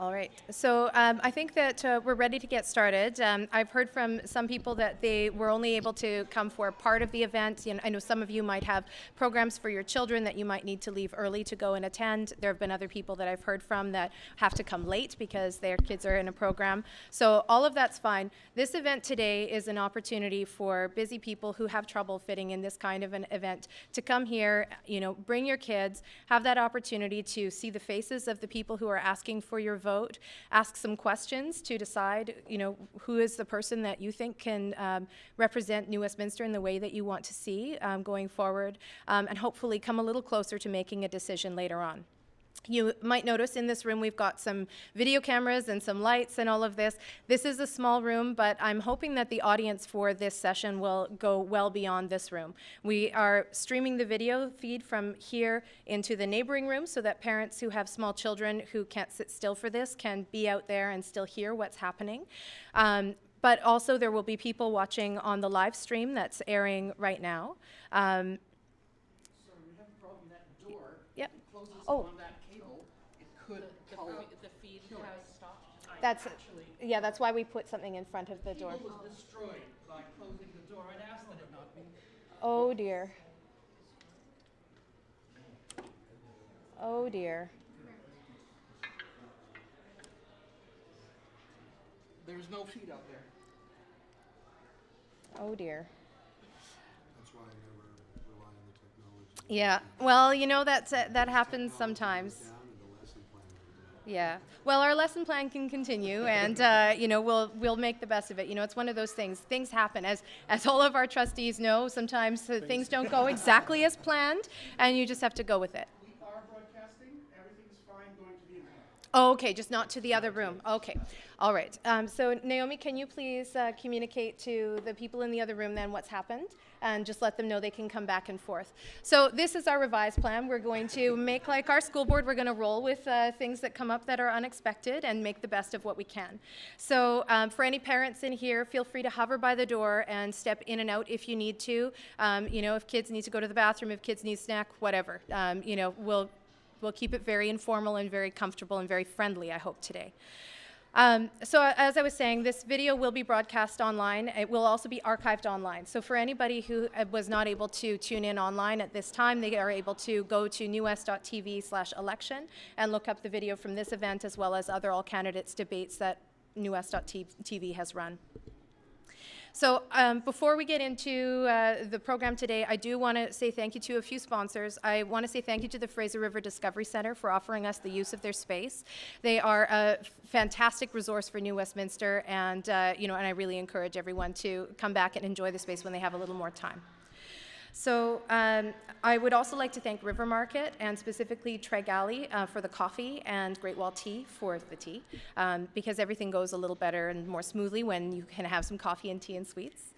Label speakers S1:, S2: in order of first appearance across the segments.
S1: All right. So I think that we're ready to get started. I've heard from some people that they were only able to come for part of the event. I know some of you might have programs for your children that you might need to leave early to go and attend. There have been other people that I've heard from that have to come late because their kids are in a program. So all of that's fine. This event today is an opportunity for busy people who have trouble fitting in this kind of an event to come here, bring your kids, have that opportunity to see the faces of the people who are asking for your vote, ask some questions to decide, who is the person that you think can represent New Westminster in the way that you want to see going forward, and hopefully come a little closer to making a decision later on. You might notice in this room we've got some video cameras and some lights and all of this. This is a small room, but I'm hoping that the audience for this session will go well beyond this room. We are streaming the video feed from here into the neighboring room so that parents who have small children who can't sit still for this can be out there and still hear what's happening. But also there will be people watching on the live stream that's airing right now.
S2: Sorry, we have a problem. That door closes on that cable. It could
S3: the feed has stopped.
S1: That's why we put something in front of the door.
S2: The cable was destroyed by closing the door. I'd asked that it not be.
S1: Oh dear. Oh dear.
S2: There's no feed out there.
S1: Oh dear.
S4: That's why I never rely on the technology.
S1: Yeah, well, that happens sometimes.
S4: Down and the lesson plan goes up.
S1: Yeah. Well, our lesson plan can continue, and we'll make the best of it. It's one of those things. Things happen, as all of our trustees know. Sometimes things don't go exactly as planned, and you just have to go with it.
S2: We are broadcasting. Everything's fine going to the internet.
S1: Oh, okay, just not to the other room. Okay, all right. So Naomi, can you please communicate to the people in the other room then what's happened, and just let them know they can come back and forth. So this is our revised plan. We're going to make like our school board. We're going to roll with things that come up that are unexpected and make the best of what we can. So for any parents in here, feel free to hover by the door and step in and out if you need to. If kids need to go to the bathroom, if kids need a snack, whatever. We'll keep it very informal and very comfortable and very friendly, I hope, today. So as I was saying, this video will be broadcast online. It will also be archived online. So for anybody who was not able to tune in online at this time, they are able to go to newwest.tv/election and look up the video from this event as well as other all candidates debates that newwest.tv has run. So before we get into the program today, I do want to say thank you to a few sponsors. I want to say thank you to the Fraser River Discovery Centre for offering us the use of their space. They are a fantastic resource for New Westminster, and and I really encourage everyone to come back and enjoy the space when they have a little more time. So I would also like to thank River Market and specifically Tregali for the coffee and Great Wall Tea for the tea, because everything goes a little better and more smoothly when you can have some coffee and tea and sweets.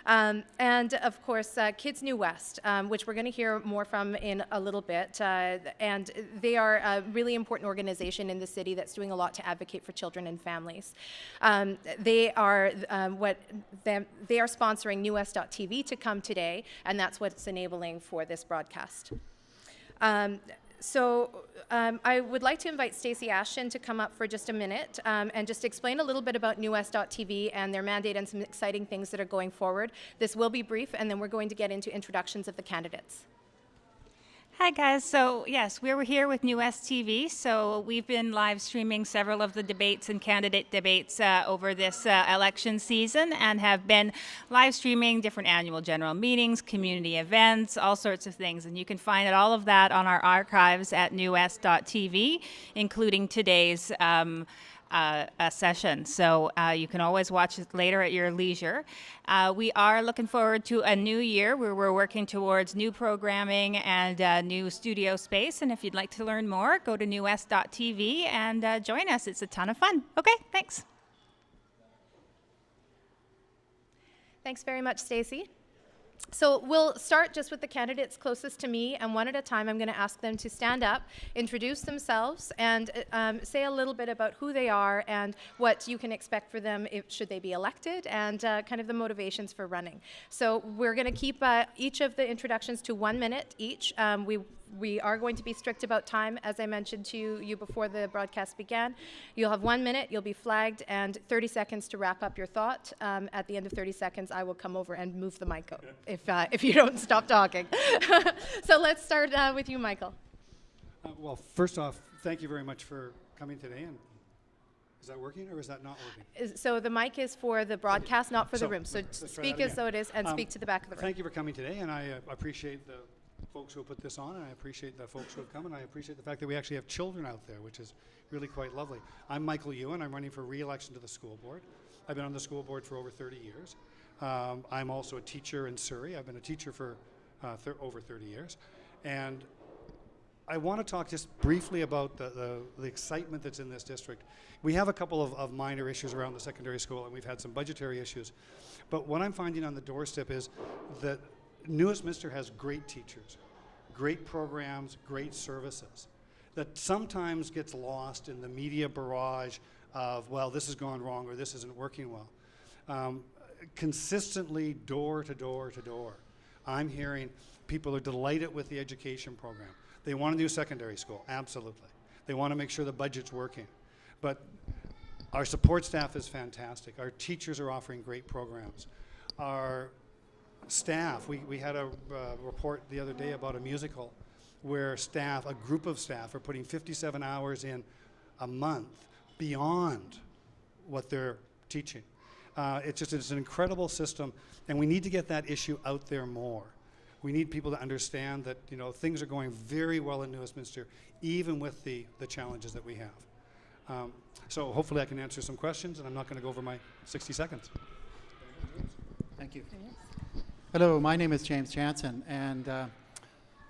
S1: And of course, Kids New West, which we're going to hear more from in a little bit. And they are a really important organization in the city that's doing a lot to advocate for children and families. They are sponsoring newwest.tv to come today, and that's what's enabling for this broadcast. I would like to invite Stacey Ashton to come up for just a minute and just explain a little bit about newwest.tv and their mandate and some exciting things that are going forward. This will be brief, and then we're going to get into introductions of the candidates.
S5: Hi guys, so yes, we're here with New West TV. So we've been live streaming several of the debates and candidate debates over this election season, and have been live streaming different annual general meetings, community events, all sorts of things. And you can find all of that on our archives at newwest.tv, including today's session. So you can always watch it later at your leisure. We are looking forward to a new year where we're working towards new programming and new studio space. And if you'd like to learn more, go to newwest.tv and join us. It's a ton of fun. Okay, thanks.
S1: Thanks very much, Stacey. So we'll start just with the candidates closest to me, and one at a time I'm going to ask them to stand up, introduce themselves, and say a little bit about who they are and what you can expect for them should they be elected, and kind of the motivations for running. So we're going to keep each of the introductions to 1 minute each. We We are going to be strict about time, as I mentioned to you before the broadcast began. You'll have 1 minute, you'll be flagged, and 30 seconds to wrap up your thought. At the end of 30 seconds, I will come over and move the mic out if you don't stop talking. So let's start with you, Michael.
S6: Well, first off, thank you very much for coming today. And is that working or is that not working?
S1: So the mic is for the broadcast, not for the room. So
S6: let's try
S1: speak
S6: that
S1: as
S6: again.
S1: though it is, and speak to the back of the room.
S6: Thank you for coming today, and I appreciate the folks who have put this on, and I appreciate the folks who have come, and I appreciate the fact that we actually have children out there, which is really quite lovely. I'm Michael Ewan. I'm running for re-election to the school board. I've been on the school board for over 30 years. I'm also a teacher in Surrey. I've been a teacher for over 30 years. And I want to talk just briefly about the excitement that's in this district. We have a couple of minor issues around the secondary school, and we've had some budgetary issues. But what I'm finding on the doorstep is that New Westminster has great teachers, great programs, great services that sometimes gets lost in the media barrage of, well, this has gone wrong or this isn't working well. Consistently, door to door to door, I'm hearing people are delighted with the education program. They want a new secondary school, absolutely. They want to make sure the budget's working. But our support staff is fantastic. Our teachers are offering great programs. Our staff, we had a report the other day about a musical where staff, a group of staff, are putting 57 hours in a month beyond what they're teaching. It's an incredible system, and we need to get that issue out there more. We need people to understand that things are going very well in New Westminster, even with the challenges that we have. So hopefully I can answer some questions, and I'm not going to go over my 60 seconds.
S7: Thank you. Hello, my name is James Jansen, and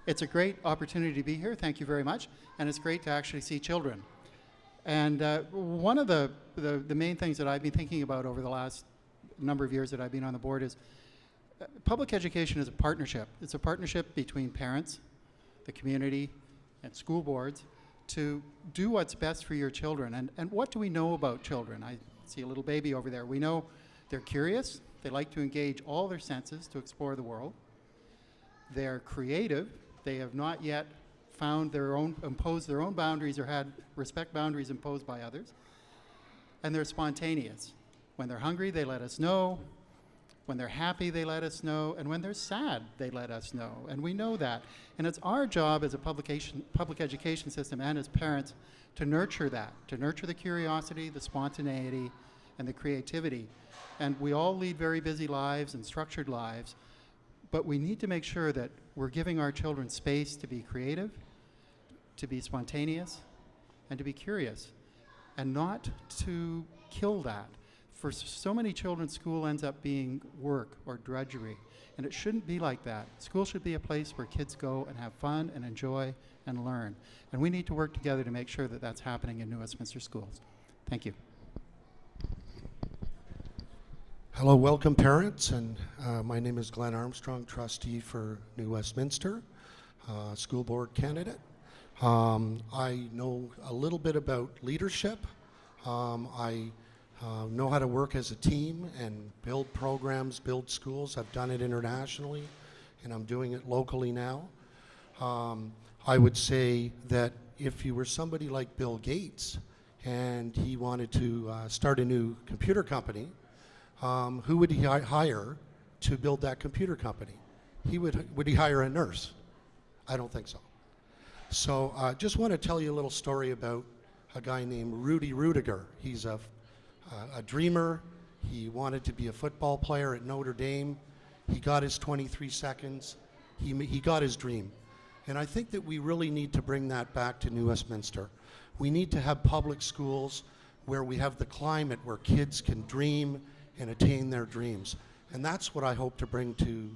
S7: it's a great opportunity to be here. Thank you very much, and it's great to actually see children. And one of the main things that I've been thinking about over the last number of years that I've been on the board is public education is a partnership. It's a partnership between parents, the community, and school boards to do what's best for your children. And what do we know about children? I see a little baby over there. We know they're curious. They like to engage all their senses to explore the world. They're creative. They have not yet imposed their own boundaries or had respect boundaries imposed by others. And they're spontaneous. When they're hungry, they let us know. When they're happy, they let us know. And when they're sad, they let us know. And we know that. And it's our job as a public education system and as parents to nurture that, to nurture the curiosity, the spontaneity, and the creativity. And we all lead very busy lives and structured lives, but we need to make sure that we're giving our children space to be creative, to be spontaneous, and to be curious, and not to kill that. For so many children, school ends up being work or drudgery, and it shouldn't be like that. School should be a place where kids go and have fun and enjoy and learn, and we need to work together to make sure that that's happening in New Westminster schools. Thank you.
S4: Hello, welcome parents, and my name is Glenn Armstrong, trustee for New Westminster, school board candidate. I know a little bit about leadership. I know how to work as a team and build programs, build schools. I've done it internationally, and I'm doing it locally now. I would say that if you were somebody like Bill Gates and he wanted to start a new computer company, who would he hire to build that computer company? Would he hire a nurse? I don't think so. So just want to tell you a little story about a guy named Rudy Rudiger. He's a dreamer. He wanted to be a football player at Notre Dame. He got his 23 seconds. He got his dream. And I think that we really need to bring that back to New Westminster. We need to have public schools where we have the climate where kids can dream and attain their dreams. And that's what I hope to bring to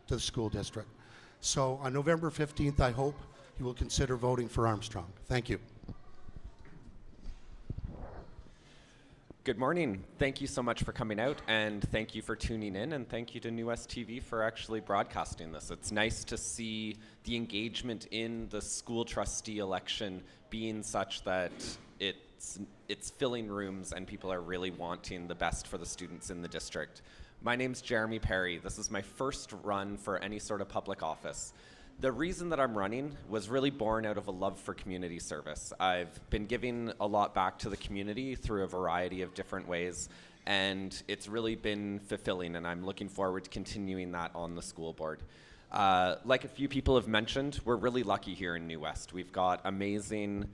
S4: the school district. So on November 15th, I hope you will consider voting for Armstrong. Thank you.
S8: Good morning. Thank you so much for coming out, and thank you for tuning in, and thank you to New West TV for actually broadcasting this. It's nice to see the engagement in the school trustee election being such that it's filling rooms and people are really wanting the best for the students in the district. My name's Jeremy Perry. This is my first run for any sort of public office. The reason that I'm running was really born out of a love for community service. I've been giving a lot back to the community through a variety of different ways, and it's really been fulfilling, and I'm looking forward to continuing that on the school board. Like a few people have mentioned, we're really lucky here in New West. We've got amazing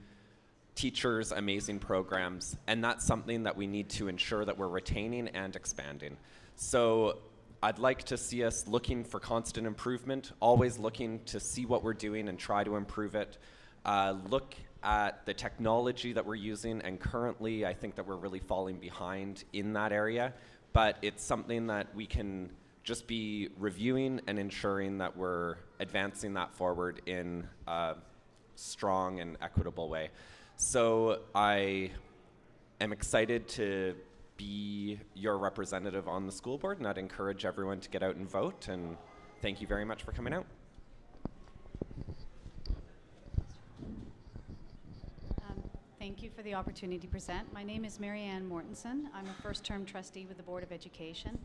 S8: teachers, amazing programs, and that's something that we need to ensure that we're retaining and expanding. So I'd like to see us looking for constant improvement, always looking to see what we're doing and try to improve it. Look at the technology that we're using, and currently I think that we're really falling behind in that area, but it's something that we can just be reviewing and ensuring that we're advancing that forward in a strong and equitable way. So I am excited to be your representative on the school board, and I'd encourage everyone to get out and vote, and thank you very much for coming out.
S9: Thank you for the opportunity to present. My name is Mary Ann Mortensen. I'm a first-term trustee with the Board of Education.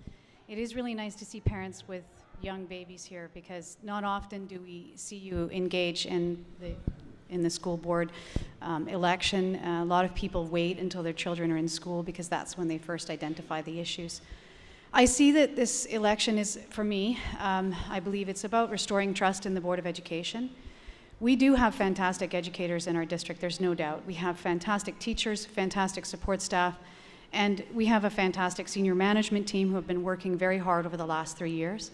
S9: It is really nice to see parents with young babies here, because not often do we see you engage in the school board election. A lot of people wait until their children are in school, because that's when they first identify the issues. I see that this election is, for me, I believe it's about restoring trust in the Board of Education. We do have fantastic educators in our district, there's no doubt. We have fantastic teachers, fantastic support staff, and we have a fantastic senior management team who have been working very hard over the last 3 years.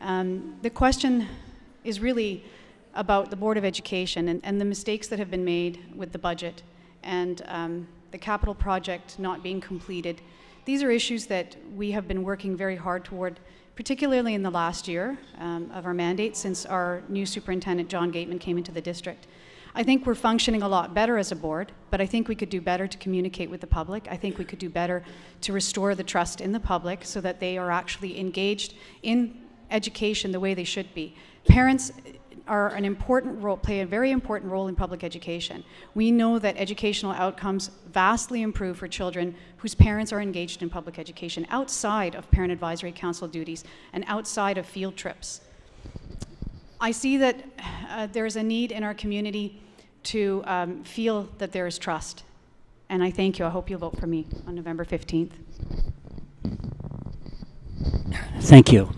S9: The question is really about the Board of Education and the mistakes that have been made with the budget and the capital project not being completed. These are issues that we have been working very hard toward, particularly in the last year of our mandate since our new superintendent, John Gateman, came into the district. I think we're functioning a lot better as a board, but I think we could do better to communicate with the public. I think we could do better to restore the trust in the public so that they are actually engaged in education the way they should be. Parents are an important role, play a very important role in public education. We know that educational outcomes vastly improve for children whose parents are engaged in public education outside of parent advisory council duties and outside of field trips. I see that there's a need in our community to feel that there is trust, and I thank you. I hope you'll vote for me on November 15th.
S10: Thank you.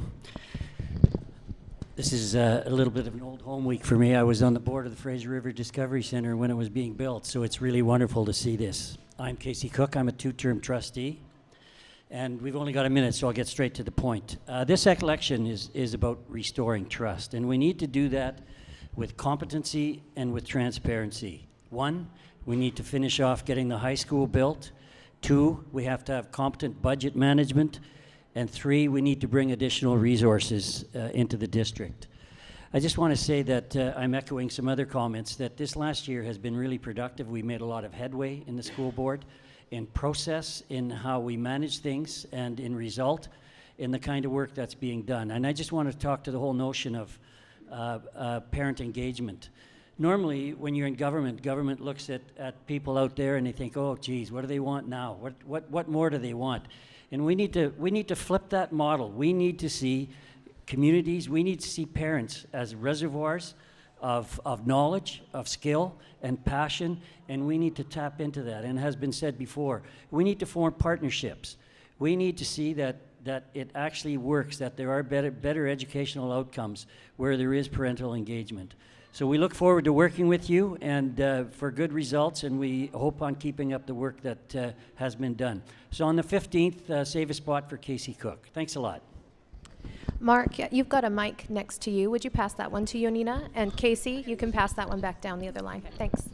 S10: This is a little bit of an old home week for me. I was on the board of the Fraser River Discovery Center when it was being built, so it's really wonderful to see this. I'm Casey Cook. I'm a two-term trustee, and we've only got a minute, so I'll get straight to the point. This election is about restoring trust, and we need to do that with competency and with transparency. One, we need to finish off getting the high school built. Two, we have to have competent budget management. And three, we need to bring additional resources into the district. I just want to say that I'm echoing some other comments that this last year has been really productive. We made a lot of headway in the school board, in process, in how we manage things, and in result, in the kind of work that's being done. And I just want to talk to the whole notion of parent engagement. Normally, when you're in government, government looks at people out there and they think, oh, geez, what do they want now? What more do they want? And we need to flip that model. We need to see communities, we need to see parents as reservoirs of knowledge, of skill, and passion, and we need to tap into that. And it has been said before, we need to form partnerships. We need to see that it actually works, that there are better educational outcomes where there is parental engagement. So we look forward to working with you and for good results, and we hope on keeping up the work that has been done. So on the 15th, save a spot for Casey Cook. Thanks a lot.
S1: Mark, you've got a mic next to you. Would you pass that one to Yonina? And Casey, you can pass that one back down the other line. Thanks.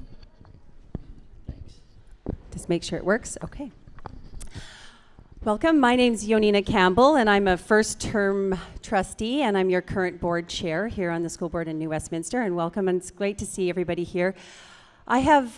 S11: Just make sure it works. Okay. Welcome. My name's Yonina Campbell, and I'm a first-term trustee, and I'm your current board chair here on the school board in New Westminster. And welcome, and it's great to see everybody here. I have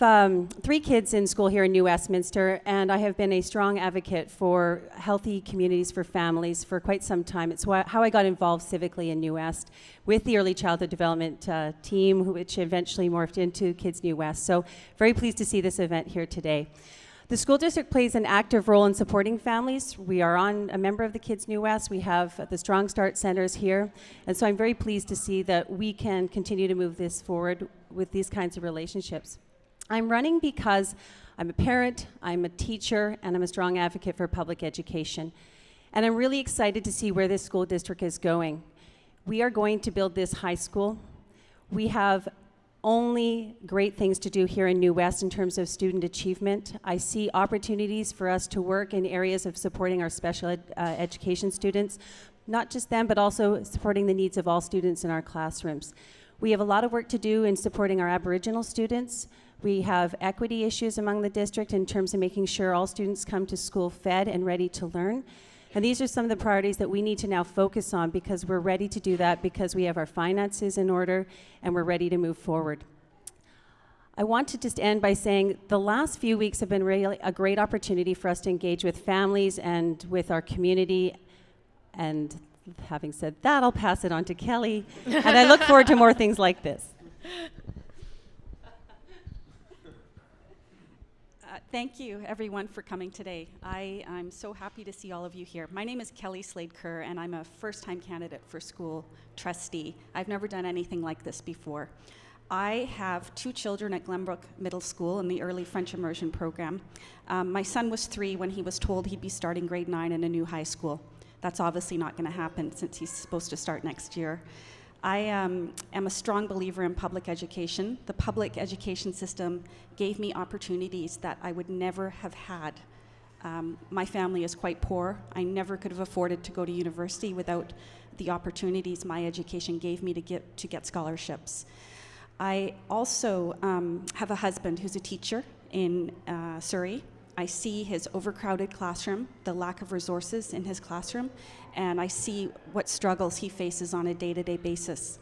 S11: 3 kids in school here in New Westminster, and I have been a strong advocate for healthy communities for families for quite some time. It's how I got involved civically in New West with the early childhood development team, which eventually morphed into Kids New West. So very pleased to see this event here today. The school district plays an active role in supporting families. We are a member of the Kids New West. We have the Strong Start Centers here. And so I'm very pleased to see that we can continue to move this forward with these kinds of relationships. I'm running because I'm a parent, I'm a teacher, and I'm a strong advocate for public education. And I'm really excited to see where this school district is going. We are going to build this high school. We have only great things to do here in New West in terms of student achievement. I see opportunities for us to work in areas of supporting our special education students, not just them, but also supporting the needs of all students in our classrooms. We have a lot of work to do in supporting our Aboriginal students. We have equity issues among the district in terms of making sure all students come to school fed and ready to learn. And these are some of the priorities that we need to now focus on, because we're ready to do that, because we have our finances in order and we're ready to move forward. I want to just end by saying the last few weeks have been really a great opportunity for us to engage with families and with our community. And having said that, I'll pass it on to Kelly. And I look forward to more things like this.
S12: Thank you, everyone, for coming today. I'm so happy to see all of you here. My name is Kelly Slade-Kerr, and I'm a first-time candidate for school trustee. I've never done anything like this before. I have 2 children at Glenbrook Middle School in the early French immersion program. My son was 3 when he was told he'd be starting grade 9 in a new high school. That's obviously not going to happen since he's supposed to start next year. I am a strong believer in public education. The public education system gave me opportunities that I would never have had. My family is quite poor. I never could have afforded to go to university without the opportunities my education gave me to get scholarships. I also have a husband who's a teacher in Surrey. I see his overcrowded classroom, the lack of resources in his classroom, and I see what struggles he faces on a day-to-day basis.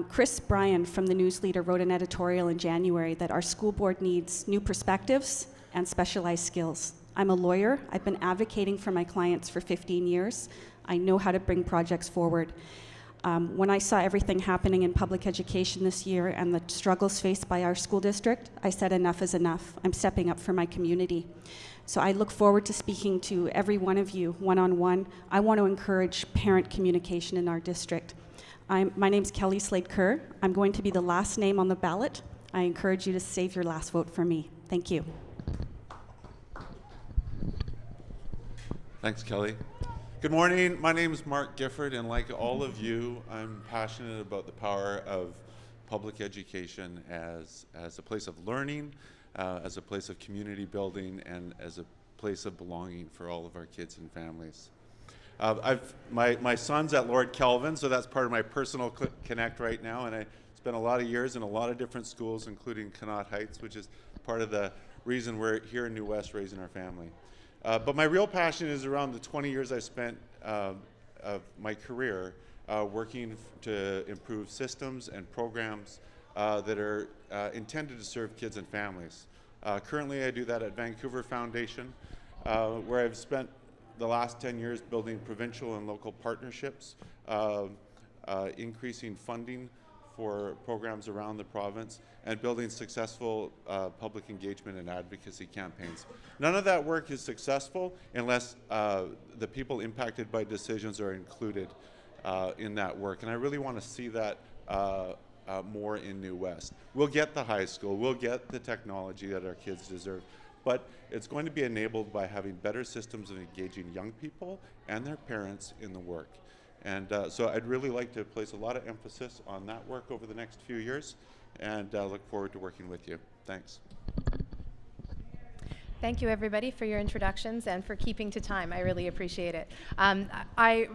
S12: Chris Bryan from the News Leader wrote an editorial in January that our school board needs new perspectives and specialized skills. I'm a lawyer. I've been advocating for my clients for 15 years. I know how to bring projects forward. When I saw everything happening in public education this year and the struggles faced by our school district, I said enough is enough. I'm stepping up for my community. So I look forward to speaking to every one of you one-on-one. I want to encourage parent communication in our district. My name's Kelly Slade-Kerr. I'm going to be the last name on the ballot. I encourage you to save your last vote for me. Thank you.
S13: Thanks, Kelly. Good morning. My name is Mark Gifford, and like all of you, I'm passionate about the power of public education as a place of learning, as a place of community building, and as a place of belonging for all of our kids and families. My son's at Lord Kelvin, so that's part of my personal connect right now, and I spent a lot of years in a lot of different schools, including Connaught Heights, which is part of the reason we're here in New West raising our family. But my real passion is around the 20 years I spent of my career working to improve systems and programs that are intended to serve kids and families. Currently, I do that at Vancouver Foundation, where I've spent the last 10 years building provincial and local partnerships, increasing funding for programs around the province, and building successful public engagement and advocacy campaigns. None of that work is successful unless the people impacted by decisions are included in that work, and I really want to see that more in New West. We'll get the high school, we'll get the technology that our kids deserve, but it's going to be enabled by having better systems of engaging young people and their parents in the work. And so I'd really like to place a lot of emphasis on that work over the next few years, and look forward to working with you. Thanks.
S1: Thank you, everybody, for your introductions and for keeping to time. I really appreciate it. I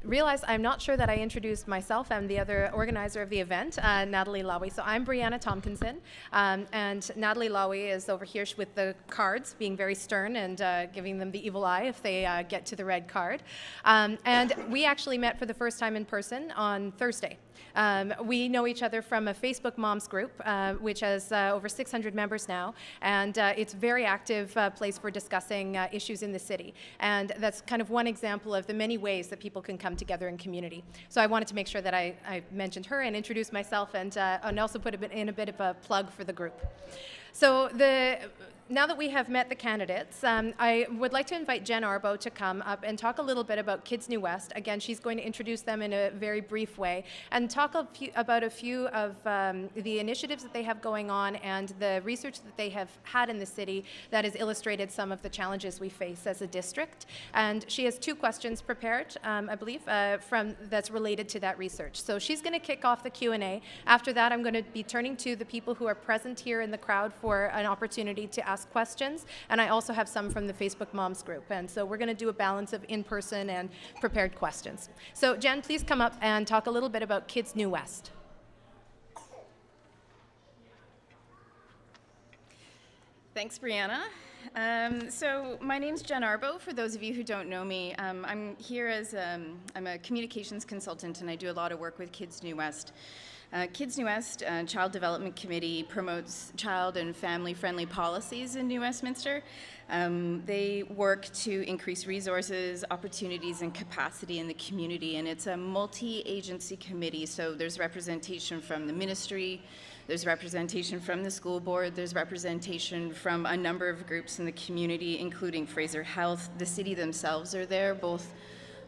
S1: realized I'm not sure that I introduced myself. I'm the other organizer of the event, Natalie Lowy. So I'm Brianna Tompkinson, and Natalie Lowy is over here with the cards, being very stern and giving them the evil eye if they get to the red card. And we actually met for the first time in person on Thursday. We know each other from a Facebook Moms group, which has over 600 members now, and it's a very active place for discussing issues in the city. And that's kind of one example of the many ways that people can come together in community. So I wanted to make sure that I mentioned her and introduced myself, and also put in a bit of a plug for the group. So now that we have met the candidates, I would like to invite Jen Arbo to come up and talk a little bit about Kids New West. Again, she's going to introduce them in a very brief way and talk about a few of the initiatives that they have going on and the research that they have had in the city that has illustrated some of the challenges we face as a district. And she has 2 questions prepared, I believe, that's related to that research. So she's going to kick off the Q&A. After that, I'm going to be turning to the people who are present here in the crowd for an opportunity to ask questions, and I also have some from the Facebook Moms group, and so we're going to do a balance of in-person and prepared questions. So Jen, please come up and talk a little bit about Kids New West.
S14: Thanks, Brianna. So my name's Jen Arbo, for those of you who don't know me. I'm here as I'm a communications consultant, and I do a lot of work with Kids New West. Kids New West Child Development Committee promotes child and family-friendly policies in New Westminster. They work to increase resources, opportunities, and capacity in the community, and it's a multi-agency committee, so there's representation from the ministry, there's representation from the school board, there's representation from a number of groups in the community, including Fraser Health. The city themselves are there, both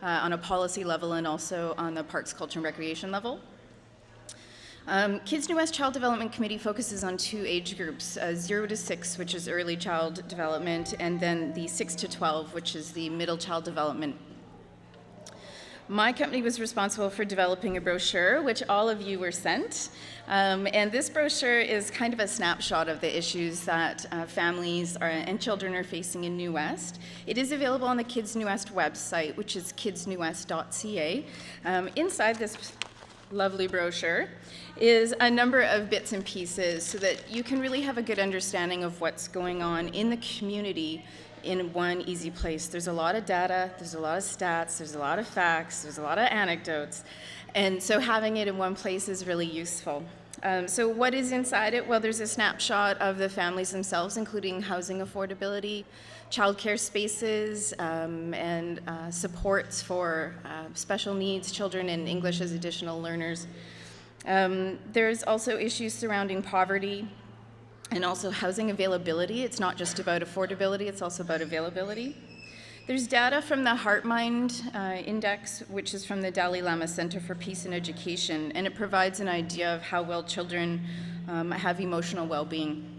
S14: on a policy level and also on the Parks, Culture, and Recreation level. Kids New West Child Development Committee focuses on 2 age groups, 0 to 6, which is early child development, and then the 6 to 12, which is the middle child development. My company was responsible for developing a brochure, which all of you were sent. And this brochure is kind of a snapshot of the issues that families and children are facing in New West. It is available on the Kids New West website, which is kidsnewwest.ca. Inside this lovely brochure is a number of bits and pieces so that you can really have a good understanding of what's going on in the community in one easy place. There's a lot of data, there's a lot of stats, there's a lot of facts, there's a lot of anecdotes, and so having it in one place is really useful. So what is inside it? Well, there's a snapshot of the families themselves, including housing affordability, childcare spaces, and supports for special needs children and English as additional learners. There's also issues surrounding poverty and also housing availability. It's not just about affordability, it's also about availability. There's data from the HeartMind Index, which is from the Dalai Lama Center for Peace and Education, and it provides an idea of how well children have emotional well-being.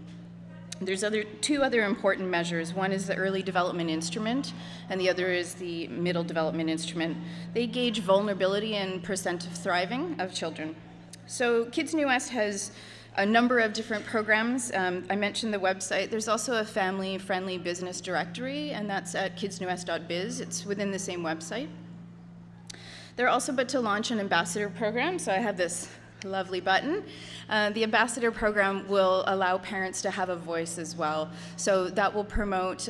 S14: There's 2 other important measures. One is the Early Development Instrument, and the other is the Middle Development Instrument. They gauge vulnerability and percent of thriving of children. So Kids New West has a number of different programs. I mentioned the website. There's also a family-friendly business directory, and that's at kidsnewwest.biz. It's within the same website. They're also about to launch an ambassador program, so I have this lovely button. The ambassador program will allow parents to have a voice as well. So that will promote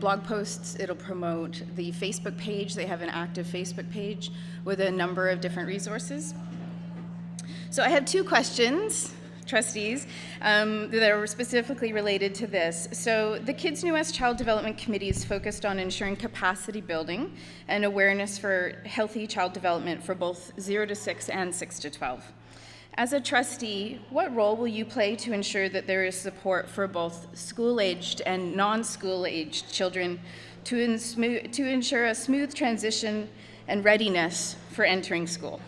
S14: blog posts, it'll promote the Facebook page. They have an active Facebook page with a number of different resources. So I have 2 questions, trustees, that are specifically related to this. So the Kids New West Child Development Committee is focused on ensuring capacity building and awareness for healthy child development for both 0 to 6 and 6 to 12. As a trustee, what role will you play to ensure that there is support for both school-aged and non-school-aged children to ensure a smooth transition and readiness for entering school?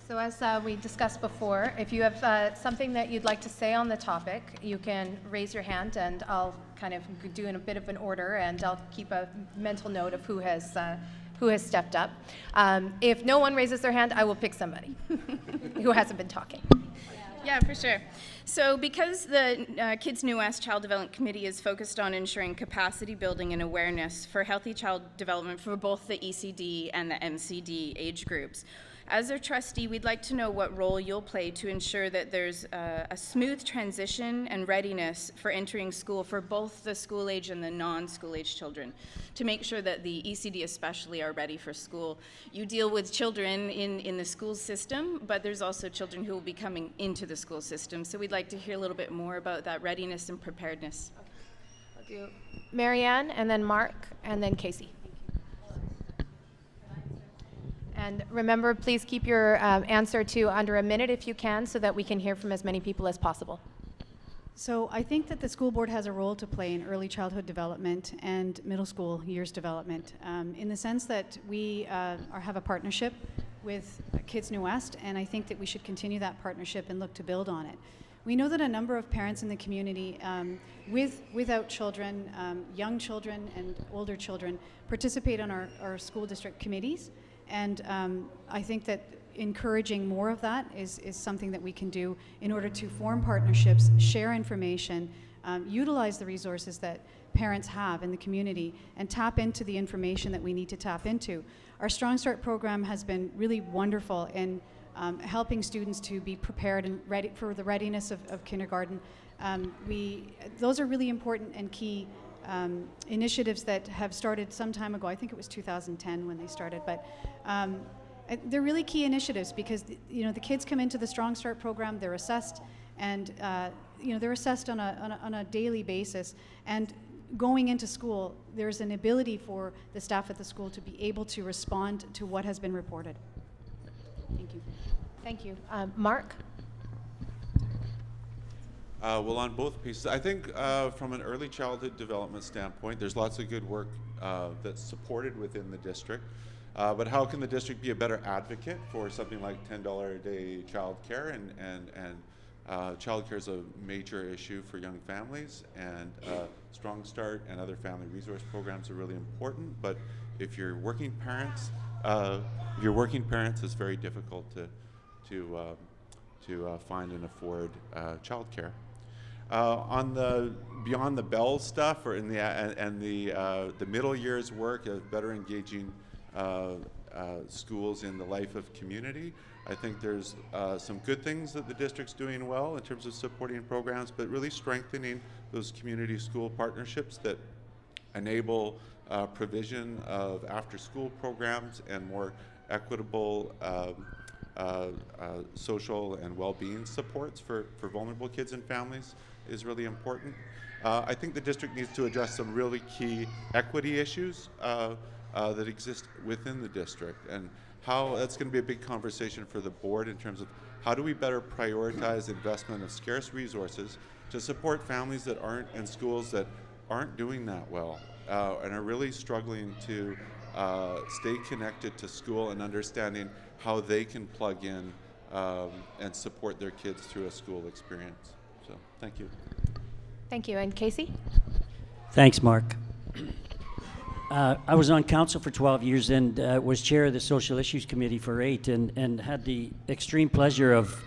S1: So as we discussed before, if you have something that you'd like to say on the topic, you can raise your hand and I'll kind of do in a bit of an order and I'll keep a mental note of who has stepped up. If no one raises their hand, I will pick somebody who hasn't been talking.
S14: Yeah, for sure. So because the Kids New West Child Development Committee is focused on ensuring capacity building and awareness for healthy child development for both the ECD and the MCD age groups, as a trustee, we'd like to know what role you'll play to ensure that there's a smooth transition and readiness for entering school for both the school age and the non-school age children, to make sure that the ECD especially are ready for school. You deal with children in the school system, but there's also children who will be coming into the school system. So we'd like to hear a little bit more about that readiness and preparedness.
S1: I'll do Marianne, and then Mark, and then Casey. And remember, please keep your answer to under a minute if you can, so that we can hear from as many people as possible.
S9: So I think that the school board has a role to play in early childhood development and middle school years development, in the sense that we have a partnership with Kids New West, and I think that we should continue that partnership and look to build on it. We know that a number of parents in the community without children, young children and older children, participate on our school district committees, and I think that encouraging more of that is something that we can do in order to form partnerships, share information, utilize the resources that parents have in the community, and tap into the information that we need to tap into. Our Strong Start program has been really wonderful in helping students to be prepared and ready for the readiness of kindergarten. Those are really important and key initiatives that have started some time ago. I think it was 2010 when they started, but they're really key initiatives because the kids come into the Strong Start program, they're assessed, and they're assessed on a daily basis. And going into school, there's an ability for the staff at the school to be able to respond to what has been reported. Thank you.
S1: Thank you. Mark?
S13: Well, on both pieces, I think from an early childhood development standpoint, there's lots of good work that's supported within the district. But how can the district be a better advocate for something like $10 a day childcare? And childcare is a major issue for young families, and Strong Start and other family resource programs are really important. But if you're working parents, it's very difficult to find and afford childcare. On the beyond the Bell stuff, or in the middle years work of better engaging schools in the life of community, I think there's some good things that the district's doing well in terms of supporting programs, but really strengthening those community school partnerships that enable provision of after-school programs and more equitable social and well-being supports for vulnerable kids and families is really important. I think the district needs to address some really key equity issues that exist within the district, and how that's going to be a big conversation for the board in terms of how do we better prioritize investment of scarce resources to support families that aren't, and schools that aren't doing that well and are really struggling to stay connected to school and understanding how they can plug in and support their kids through a school experience. So thank you.
S1: Thank you. And Casey?
S10: Thanks, Mark. I was on council for 12 years and was chair of the Social Issues Committee for 8, and had the extreme pleasure of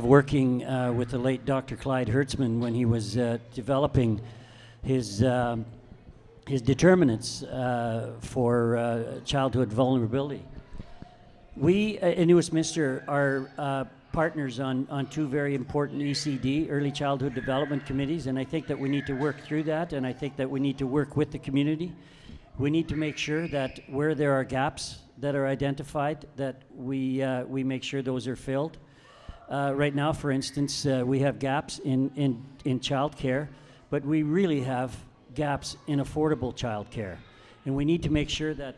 S10: working with the late Dr. Clyde Hertzman when he was developing his determinants for childhood vulnerability. We in Westminster are partners on two very important ECD, Early Childhood Development Committees, and I think that we need to work through that, and I think that we need to work with the community. We need to make sure that where there are gaps that are identified, that we make sure those are filled. Right now, for instance, we have gaps in childcare, but we really have gaps in affordable childcare. And we need to make sure that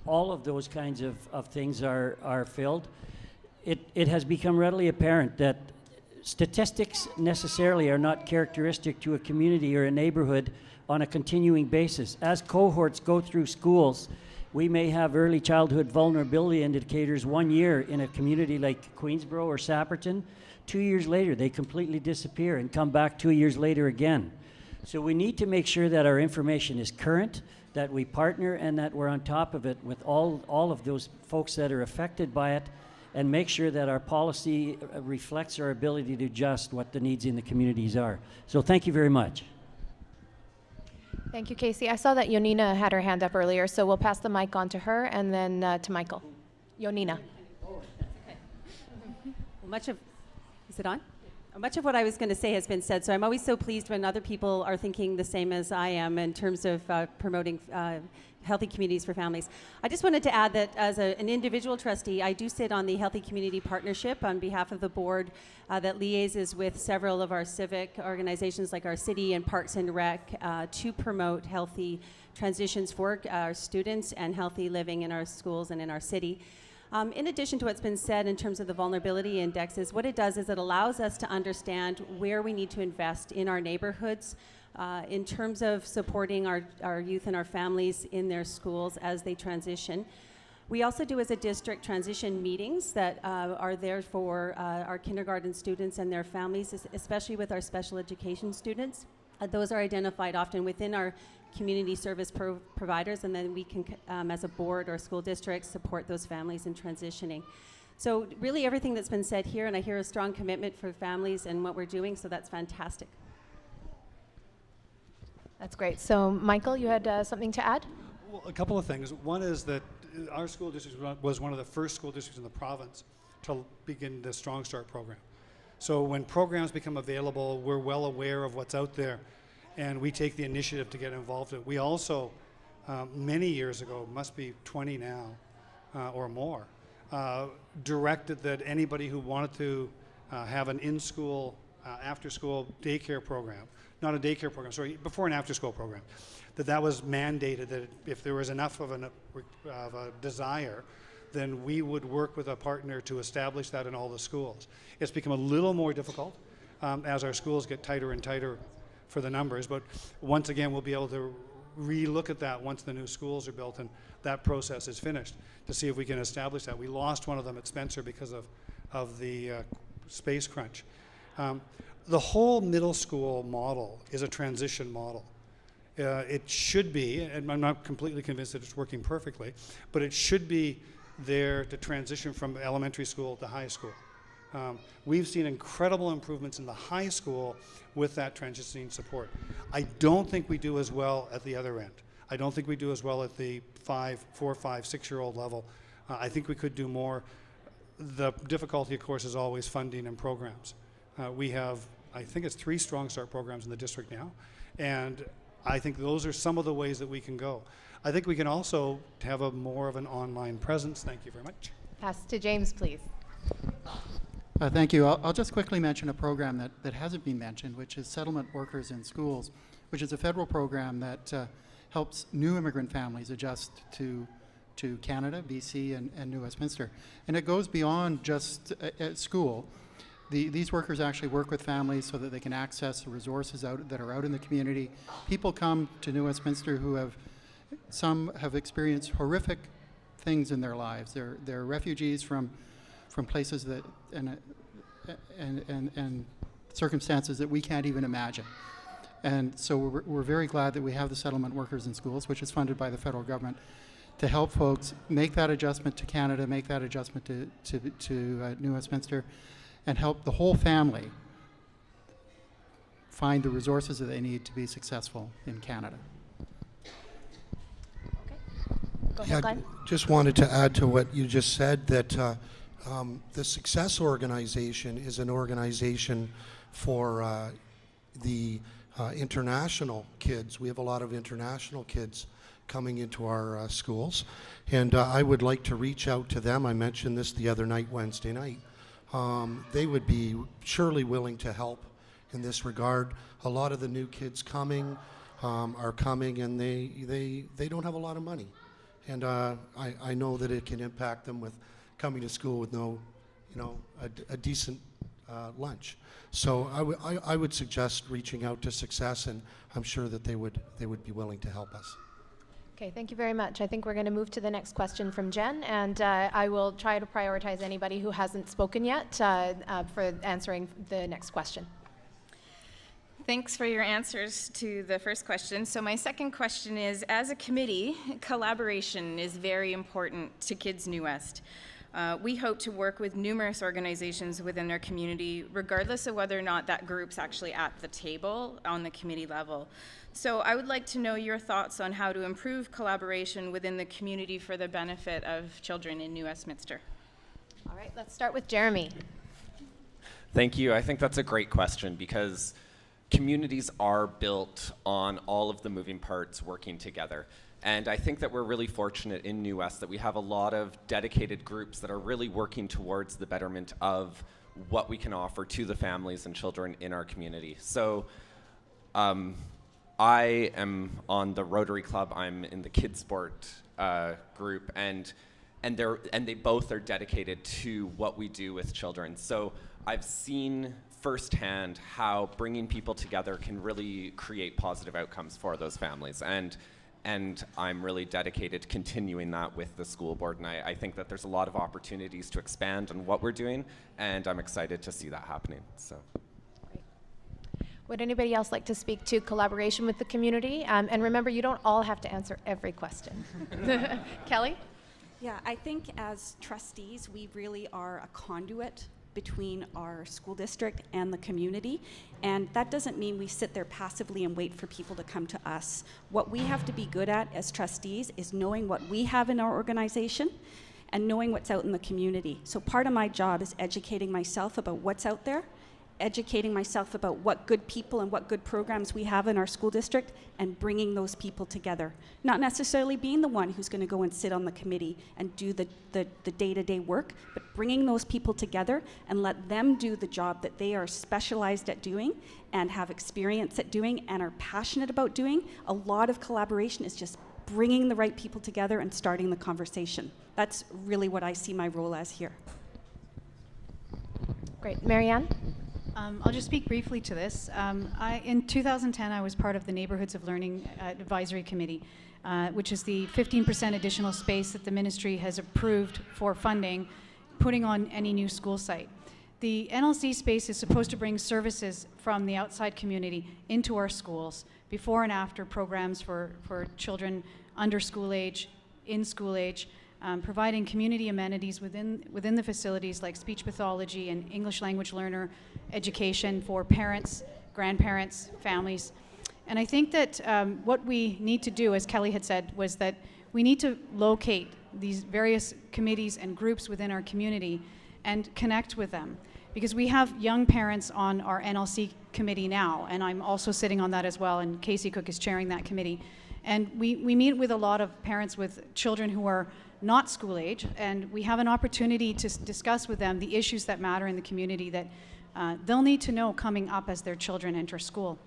S10: all of those kinds of things are filled. It has become readily apparent that statistics necessarily are not characteristic to a community or a neighborhood on a continuing basis. As cohorts go through schools, we may have early childhood vulnerability indicators 1 year in a community like Queensborough or Sapperton. 2 years later, they completely disappear and come back 2 years later again. So we need to make sure that our information is current, that we partner, and that we're on top of it with all of those folks that are affected by it, and make sure that our policy reflects our ability to adjust what the needs in the communities are. So thank you very much.
S1: Thank you, Casey. I saw that Yonina had her hand up earlier, so we'll pass the mic on to her and then to Michael. Yonina.
S11: Well, is it on? Much of what I was going to say has been said, so I'm always so pleased when other people are thinking the same as I am in terms of promoting healthy communities for families. I just wanted to add that as an individual trustee, I do sit on the Healthy Community Partnership on behalf of the board that liaises with several of our civic organizations like our city and Parks and Rec to promote healthy transitions for our students and healthy living in our schools and in our city. In addition to what's been said in terms of the vulnerability indexes, what it does is it allows us to understand where we need to invest in our neighborhoods in terms of supporting our youth and our families in their schools as they transition. We also do, as a district, transition meetings that are there for our kindergarten students and their families, especially with our special education students. Those are identified often within our community service providers, and then we can, as a board or school district, support those families in transitioning. So really everything that's been said here, and I hear a strong commitment for families and what we're doing, so that's fantastic.
S1: That's great. So Michael, you had something to add?
S6: Well, a couple of things. One is that our school district was one of the first school districts in the province to begin the Strong Start program. So when programs become available, we're well aware of what's out there, and we take the initiative to get involved in it. We also, many years ago, must be 20 now or more, directed that anybody who wanted to have an in-school, after-school daycare program, not a daycare program, sorry, before and after-school program, that was mandated, that if there was enough of a desire, then we would work with a partner to establish that in all the schools. It's become a little more difficult as our schools get tighter and tighter for the numbers, but once again, we'll be able to re-look at that once the new schools are built and that process is finished to see if we can establish that. We lost one of them at Spencer because of the space crunch. The whole middle school model is a transition model. It should be, and I'm not completely convinced that it's working perfectly, but it should be there to transition from elementary school to high school. We've seen incredible improvements in the high school with that transitioning support. I don't think we do as well at the other end. I don't think we do as well at the 4, 5, 6-year-old level. I think we could do more. The difficulty, of course, is always funding and programs. We have, I think it's 3 Strong Start programs in the district now, and I think those are some of the ways that we can go. I think we can also have more of an online presence. Thank you very much.
S1: Pass to James, please.
S7: Thank you. I'll just quickly mention a program that hasn't been mentioned, which is Settlement Workers in Schools, which is a federal program that helps new immigrant families adjust to Canada, BC, and New Westminster. And it goes beyond just at school. These workers actually work with families so that they can access the resources that are out in the community. People come to New Westminster who some have experienced horrific things in their lives. They're refugees from places that and circumstances that we can't even imagine. And so we're very glad that we have the Settlement Workers in Schools, which is funded by the federal government, to help folks make that adjustment to Canada, make that adjustment to New Westminster, and help the whole family find the resources that they need to be successful in Canada.
S1: Okay. Go ahead, Glenn.
S4: Just wanted to add to what you just said, that the Success Organization is an organization for the international kids. We have a lot of international kids coming into our schools, and I would like to reach out to them. I mentioned this the other night, Wednesday night. They would be surely willing to help in this regard. A lot of the new kids coming are coming, and they don't have a lot of money, and I know that it can impact them with coming to school with a decent lunch. So I would suggest reaching out to Success, and I'm sure that they would be willing to help us.
S1: Okay, thank you very much. I think we're going to move to the next question from Jen, and I will try to prioritize anybody who hasn't spoken yet for answering the next question.
S14: Thanks for your answers to the first question. So my second question is, as a committee, collaboration is very important to Kids New West. We hope to work with numerous organizations within our community, regardless of whether or not that group's actually at the table on the committee level. So I would like to know your thoughts on how to improve collaboration within the community for the benefit of children in New Westminster.
S1: All right, let's start with Jeremy.
S8: Thank you. I think that's a great question, because communities are built on all of the moving parts working together. And I think that we're really fortunate in New West that we have a lot of dedicated groups that are really working towards the betterment of what we can offer to the families and children in our community. So I am on the Rotary Club. I'm in the Kids Sport group, and and they both are dedicated to what we do with children. So I've seen firsthand how bringing people together can really create positive outcomes for those families. And I'm really dedicated to continuing that with the school board. And I think that there's a lot of opportunities to expand on what we're doing, and I'm excited to see that happening. So.
S1: Would anybody else like to speak to collaboration with the community? And remember, you don't all have to answer every question. Kelly?
S12: Yeah, I think as trustees, we really are a conduit between our school district and the community. And that doesn't mean we sit there passively and wait for people to come to us. What we have to be good at as trustees is knowing what we have in our organization and knowing what's out in the community. So part of my job is educating myself about what's out there, educating myself about what good people and what good programs we have in our school district, and bringing those people together. Not necessarily being the one who's going to go and sit on the committee and do the day-to-day work, but bringing those people together and let them do the job that they are specialized at doing and have experience at doing and are passionate about doing. A lot of collaboration is just bringing the right people together and starting the conversation. That's really what I see my role as here.
S1: Great. Marianne?
S9: I'll just speak briefly to this. In 2010, I was part of the Neighborhoods of Learning Advisory Committee, which is the 15% additional space that the ministry has approved for funding, putting on any new school site. The NLC space is supposed to bring services from the outside community into our schools, before and after programs for children under school age, in school age, providing community amenities within the facilities like speech pathology and English language learner education for parents, grandparents, families. And I think that what we need to do, as Kelly had said, was that we need to locate these various committees and groups within our community and connect with them. Because we have young parents on our NLC committee now, and I'm also sitting on that as well, and Casey Cook is chairing that committee. And we meet with a lot of parents with children who are not school age, and we have an opportunity to discuss with them the issues that matter in the community that they'll need to know coming up as their children enter school.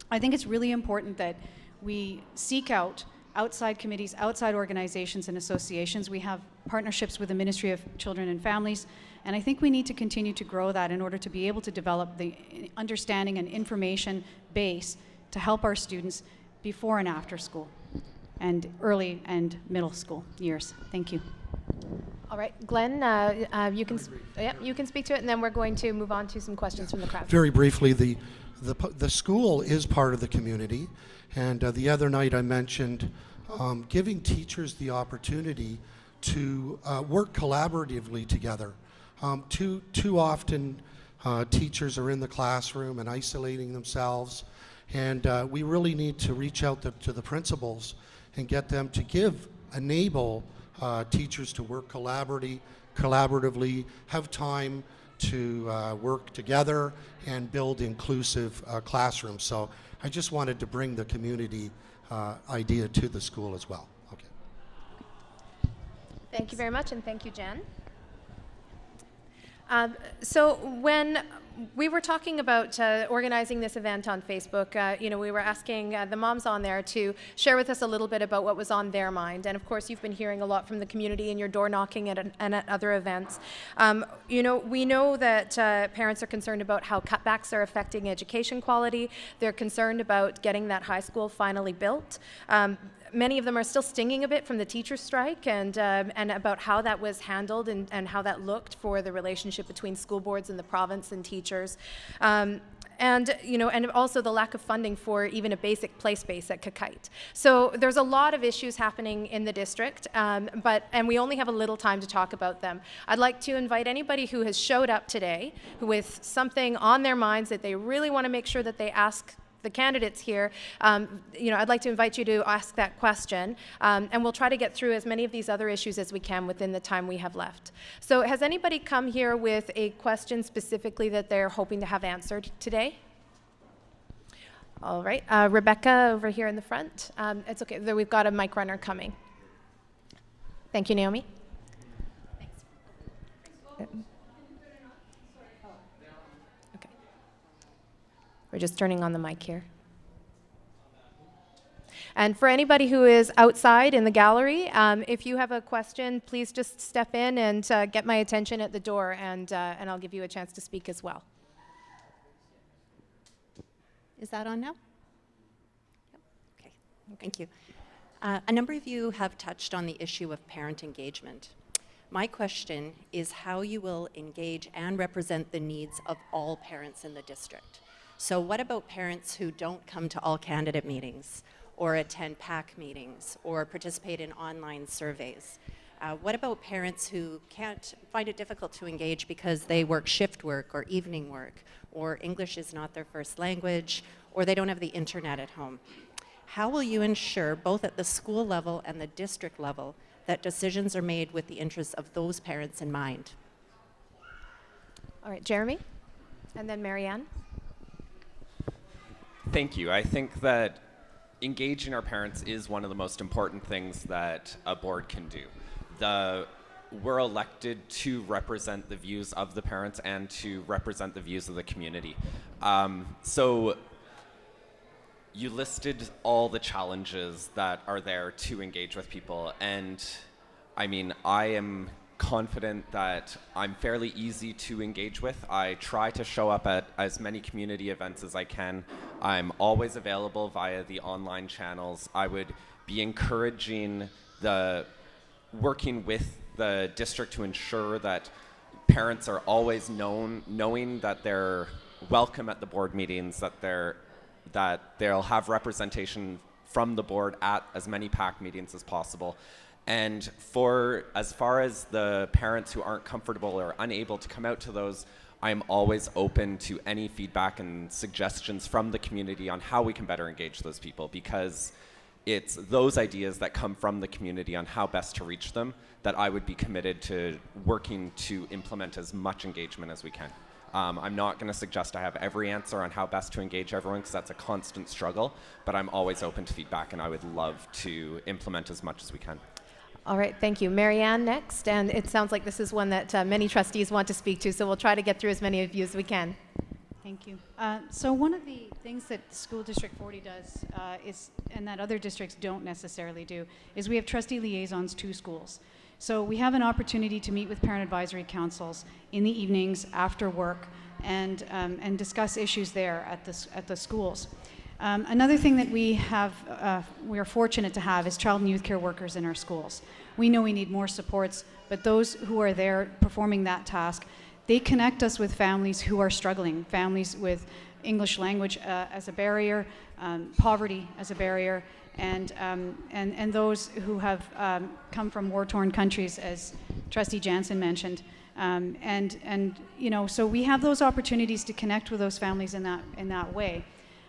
S9: I think it's really important that we seek out outside committees, outside organizations and associations. We have partnerships with the Ministry of Children and Families, and I think we need to continue to grow that in order to be able to develop the understanding and information base to help our students before and after school and early and middle school years. Thank you.
S1: All right, Glenn, you can speak to it, and then we're going to move on to some questions from the crowd.
S4: Very briefly, the school is part of the community, and the other night I mentioned giving teachers the opportunity to work collaboratively together. Too often teachers are in the classroom and isolating themselves, and we really need to reach out to the principals and get them to enable teachers to work collaboratively, have time to work together and build inclusive classrooms. So I just wanted to bring the community idea to the school as well. Okay.
S1: Thank you very much, and thank you, Jen. So when we were talking about organizing this event on Facebook, we were asking the moms on there to share with us a little bit about what was on their mind. And of course, you've been hearing a lot from the community in your door knocking and at other events. We know that parents are concerned about how cutbacks are affecting education quality. They're concerned about getting that high school finally built. Many of them are still stinging a bit from the teacher strike and about how that was handled and how that looked for the relationship between school boards and the province and teachers. And also the lack of funding for even a basic play space at Kakite. So there's a lot of issues happening in the district, and we only have a little time to talk about them. I'd like to invite anybody who has showed up today with something on their minds that they really want to make sure that they ask the candidates here. I'd like to invite you to ask that question, and we'll try to get through as many of these other issues as we can within the time we have left. So has anybody come here with a question specifically that they're hoping to have answered today? All right, Rebecca over here in the front. It's okay, we've got a mic runner coming. Thank you, Naomi. Thanks. We're just turning on the mic here. And for anybody who is outside in the gallery, if you have a question, please just step in and get my attention at the door, and I'll give you a chance to speak as well.
S15: Is that on now? Yep. Okay, thank you. A number of you have touched on the issue of parent engagement. My question is how you will engage and represent the needs of all parents in the district. So what about parents who don't come to all candidate meetings or attend PAC meetings or participate in online surveys? What about parents who can't find it difficult to engage because they work shift work or evening work, or English is not their first language, or they don't have the internet at home? How will you ensure, both at the school level and the district level, that decisions are made with the interests of those parents in mind?
S1: All right, Jeremy, and then Marianne.
S8: Thank you. I think that engaging our parents is one of the most important things that a board can do. We're elected to represent the views of the parents and to represent the views of the community. So you listed all the challenges that are there to engage with people, and I mean, I am confident that I'm fairly easy to engage with. I try to show up at as many community events as I can. I'm always available via the online channels. I would be encouraging working with the district to ensure that parents are always knowing that they're welcome at the board meetings, that they'll have representation from the board at as many PAC meetings as possible. And as far as the parents who aren't comfortable or unable to come out to those, I'm always open to any feedback and suggestions from the community on how we can better engage those people, because it's those ideas that come from the community on how best to reach them that I would be committed to working to implement as much engagement as we can. I'm not going to suggest I have every answer on how best to engage everyone, because that's a constant struggle, but I'm always open to feedback, and I would love to implement as much as we can.
S1: All right, thank you. Marianne next, and it sounds like this is one that many trustees want to speak to, so we'll try to get through as many of you as we can.
S9: Thank you. So one of the things that School District 40 does and that other districts don't necessarily do, is we have trustee liaisons to schools. So we have an opportunity to meet with parent advisory councils in the evenings after work and discuss issues there at the schools. Another thing that we are fortunate to have is child and youth care workers in our schools. We know we need more supports, but those who are there performing that task, they connect us with families who are struggling, families with English language as a barrier, poverty as a barrier, and those who have come from war-torn countries, as Trustee Jansen mentioned. And you know, so we have those opportunities to connect with those families in that way.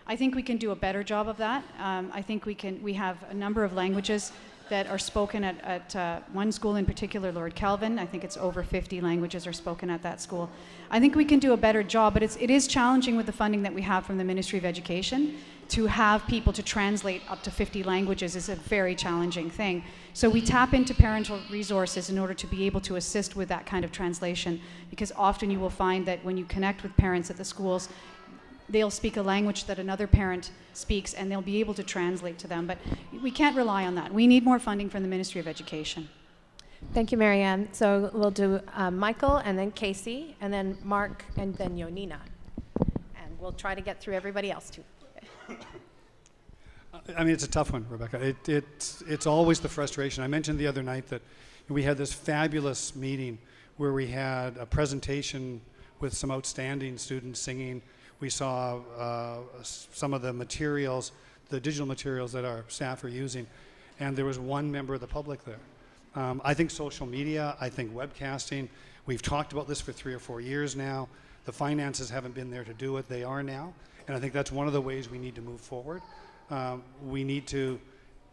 S9: I think we can do a better job of that. I think we have a number of languages that are spoken at one school in particular, Lord Kelvin. I think it's over 50 languages are spoken at that school. I think we can do a better job, but it is challenging with the funding that we have from the Ministry of Education. To have people to translate up to 50 languages is a very challenging thing. So we tap into parental resources in order to be able to assist with that kind of translation, because often you will find that when you connect with parents at the schools, they'll speak a language that another parent speaks, and they'll be able to translate to them. But we can't rely on that. We need more funding from the Ministry of Education.
S1: Thank you, Marianne. So we'll do Michael, and then Casey, and then Mark, and then Yonina. And we'll try to get through everybody else, too.
S6: I mean, it's a tough one, Rebecca. It's always the frustration. I mentioned the other night that we had this fabulous meeting where we had a presentation with some outstanding students singing. We saw some of the materials, the digital materials that our staff are using, and there was one member of the public there. I think social media, I think webcasting, we've talked about this for 3 or 4 years now. The finances haven't been there to do it. They are now, and I think that's one of the ways we need to move forward. We need to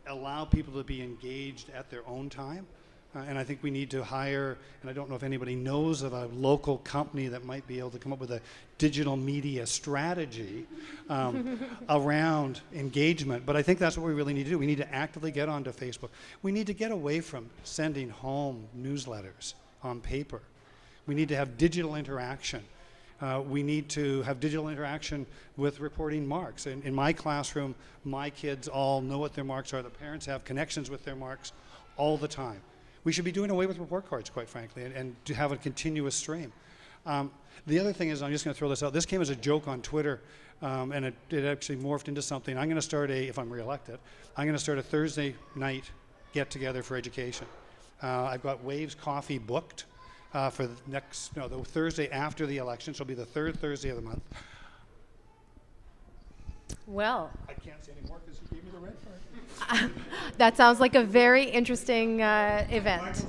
S6: allow people to be engaged at their own time. And I think we need to hire, and I don't know if anybody knows of a local company that might be able to come up with a digital media strategy around engagement. But I think that's what we really need to do. We need to actively get onto Facebook. We need to get away from sending home newsletters on paper. We need to have digital interaction. We need to have digital interaction with reporting marks. In my classroom, my kids all know what their marks are. The parents have connections with their marks all the time. We should be doing away with report cards, quite frankly, and to have a continuous stream. The other thing is, I'm just going to throw this out. This came as a joke on Twitter, and it actually morphed into something. I'm going to start if I'm reelected, I'm going to start a Thursday night get-together for education. I've got Waves Coffee booked for the Thursday after the election, so it'll be the third Thursday of the month.
S1: Well,
S6: I can't say any more because you gave me the red card.
S1: that sounds like a very interesting event.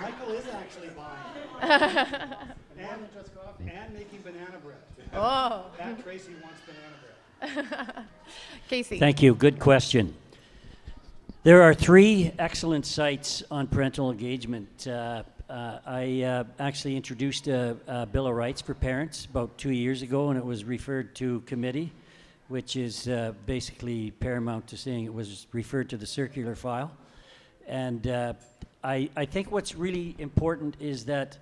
S6: Michael is actually buying. And just coffee and making banana bread.
S1: Oh.
S6: That Tracy wants banana bread.
S1: Casey.
S10: Thank you. Good question. There are 3 excellent sites on parental engagement. I actually introduced a Bill of Rights for parents about 2 years ago, and it was referred to committee, which is basically paramount to saying it was referred to the circular file. And I think what's really important is that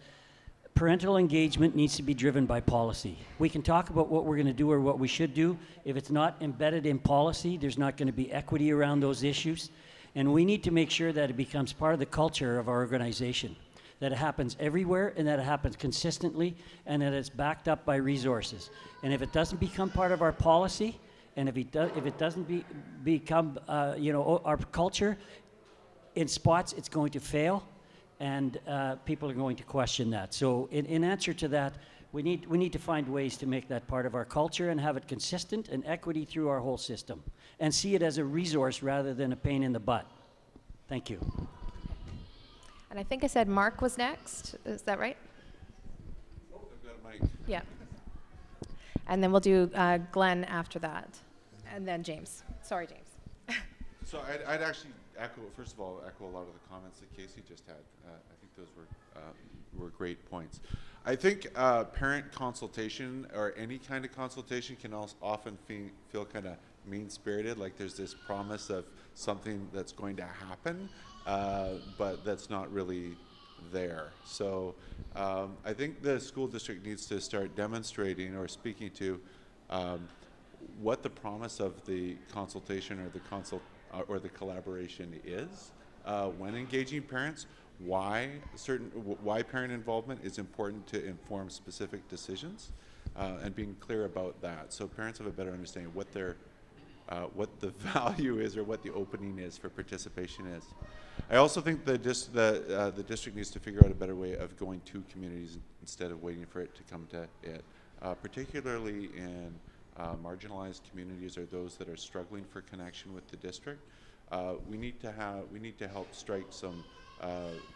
S10: parental engagement needs to be driven by policy. We can talk about what we're going to do or what we should do. If it's not embedded in policy, there's not going to be equity around those issues. And we need to make sure that it becomes part of the culture of our organization, that it happens everywhere and that it happens consistently and that it's backed up by resources. And if it doesn't become part of our policy, and if it doesn't become our culture, in spots it's going to fail, and people are going to question that. So in answer to that, we need to find ways to make that part of our culture and have it consistent and equity through our whole system, and see it as a resource rather than a pain in the butt. Thank you.
S1: And I think I said Mark was next. Is that right?
S13: Oh, I've got a mic.
S1: Yeah. And then we'll do Glenn after that, and then James. Sorry, James.
S13: So I'd actually echo a lot of the comments that Casey just had. I think those were great points. I think parent consultation or any kind of consultation can also often feel kind of mean-spirited, like there's this promise of something that's going to happen, but that's not really there. So I think the school district needs to start demonstrating or speaking to what the promise of the consultation or the collaboration is when engaging parents, why parent involvement is important to inform specific decisions, and being clear about that, so parents have a better understanding what the value is or what the opening is for participation is. I also think the district needs to figure out a better way of going to communities instead of waiting for it to come to it, particularly in marginalized communities or those that are struggling for connection with the district. We need to help strike some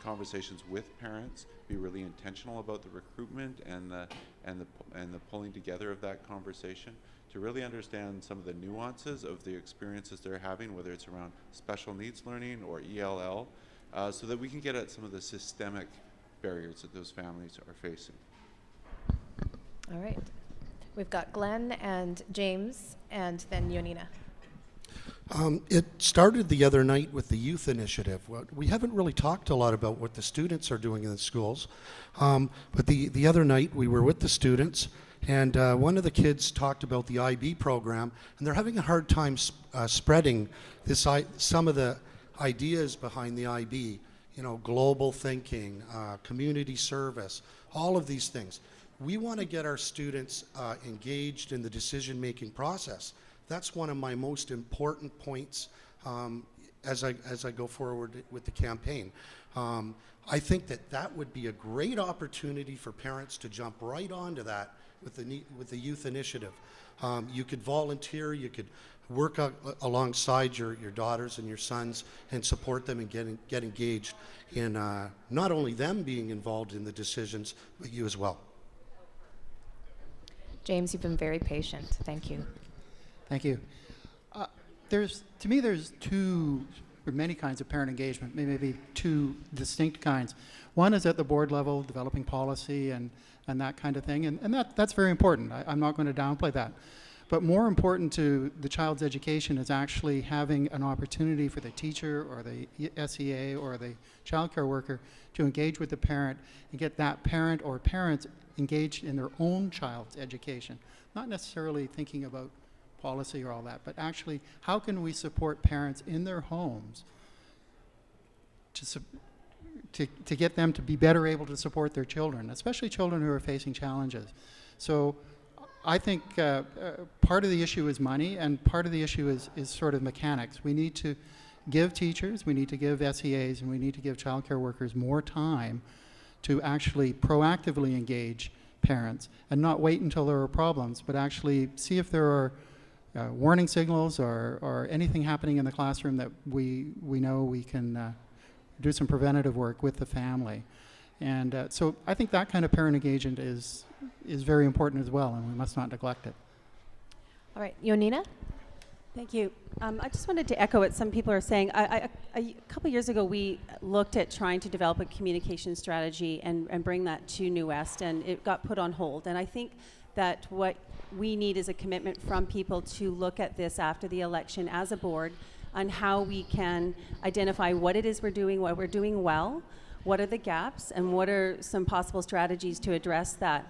S13: conversations with parents, be really intentional about the recruitment and the pulling together of that conversation to really understand some of the nuances of the experiences they're having, whether it's around special needs learning or ELL, so that we can get at some of the systemic barriers that those families are facing.
S1: All right. We've got Glenn and James and then Yonina.
S4: It started the other night with the youth initiative. Well, we haven't really talked a lot about what the students are doing in the schools, but the other night we were with the students, and one of the kids talked about the IB program, and they're having a hard time spreading some of the ideas behind the IB, global thinking, community service, all of these things. We want to get our students engaged in the decision-making process. That's one of my most important points as I go forward with the campaign. I think that would be a great opportunity for parents to jump right onto that with the youth initiative. You could volunteer, you could work alongside your daughters and your sons and support them and get engaged in not only them being involved in the decisions, but you as well.
S1: James, you've been very patient. Thank you.
S7: Thank you. To me, there's two or many kinds of parent engagement, maybe two distinct kinds. One is at the board level, developing policy and that kind of thing, and that's very important. I'm not going to downplay that. But more important to the child's education is actually having an opportunity for the teacher or the SEA or the child care worker to engage with the parent and get that parent or parents engaged in their own child's education. Not necessarily thinking about policy or all that, but actually how can we support parents in their homes to get them to be better able to support their children, especially children who are facing challenges. So I think part of the issue is money, and part of the issue is sort of mechanics. We need to give teachers, we need to give SEAs, and we need to give child care workers more time to actually proactively engage parents and not wait until there are problems, but actually see if there are warning signals or anything happening in the classroom that we know we can do some preventative work with the family. And so I think that kind of parent engagement is very important as well, and we must not neglect it.
S1: All right, Yonina?
S11: Thank you. I just wanted to echo what some people are saying. A couple years ago, we looked at trying to develop a communication strategy and bring that to New West, and it got put on hold. And I think that what we need is a commitment from people to look at this after the election as a board on how we can identify what it is we're doing, what we're doing well, what are the gaps, and what are some possible strategies to address that.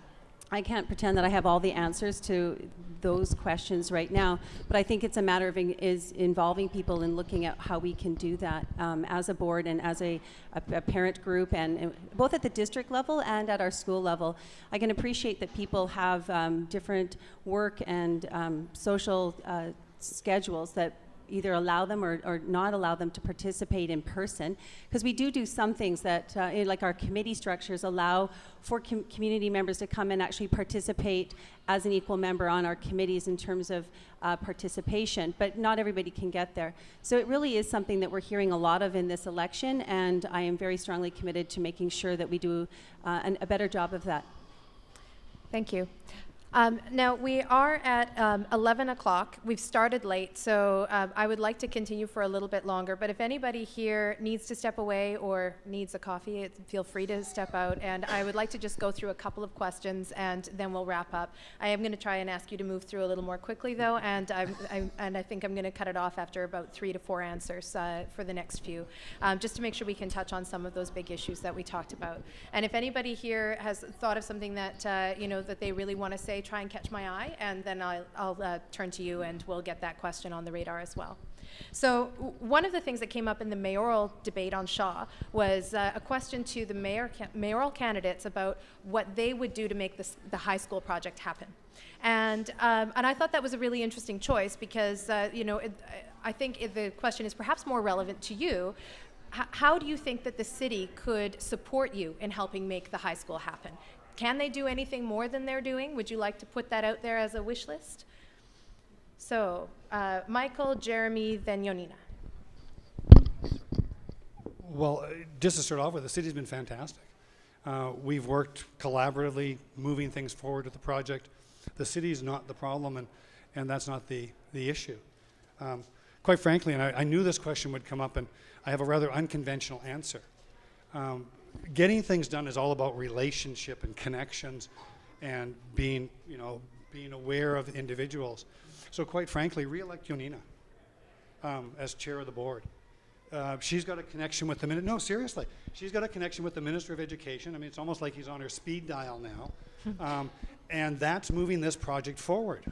S11: I can't pretend that I have all the answers to those questions right now, but I think it's a matter of involving people in looking at how we can do that as a board and as a parent group, and both at the district level and at our school level. I can appreciate that people have different work and social schedules that either allow them or not allow them to participate in person, because we do some things that, like our committee structures, allow for community members to come and actually participate as an equal member on our committees in terms of participation, but not everybody can get there. So it really is something that we're hearing a lot of in this election, and I am very strongly committed to making sure that we do a better job of that.
S1: Thank you. Now we are at 11 o'clock. We've started late, so I would like to continue for a little bit longer, but if anybody here needs to step away or needs a coffee, feel free to step out, and I would like to just go through a couple of questions and then we'll wrap up. I am going to try and ask you to move through a little more quickly though, and I think I'm going to cut it off after about 3 to 4 answers for the next few, just to make sure we can touch on some of those big issues that we talked about. And if anybody here has thought of something that that they really want to say, try and catch my eye, and then I'll turn to you and we'll get that question on the radar as well. So one of the things that came up in the mayoral debate on Shaw was a question to the mayoral candidates about what they would do to make the high school project happen. And I thought that was a really interesting choice because, I think the question is perhaps more relevant to you. How do you think that the city could support you in helping make the high school happen? Can they do anything more than they're doing? Would you like to put that out there as a wish list? So, Michael, Jeremy, then Yonina.
S6: Well, just to start off with, the city's been fantastic. We've worked collaboratively, moving things forward with the project. The city's not the problem, and that's not the issue. Quite frankly, and I knew this question would come up, and I have a rather unconventional answer. Getting things done is all about relationship and connections and being aware of individuals. So quite frankly, re-elect Yonina as chair of the board. She's got a connection with the no, seriously. She's got a connection with the Minister of Education. I mean, it's almost like he's on her speed dial now. And that's moving this project forward.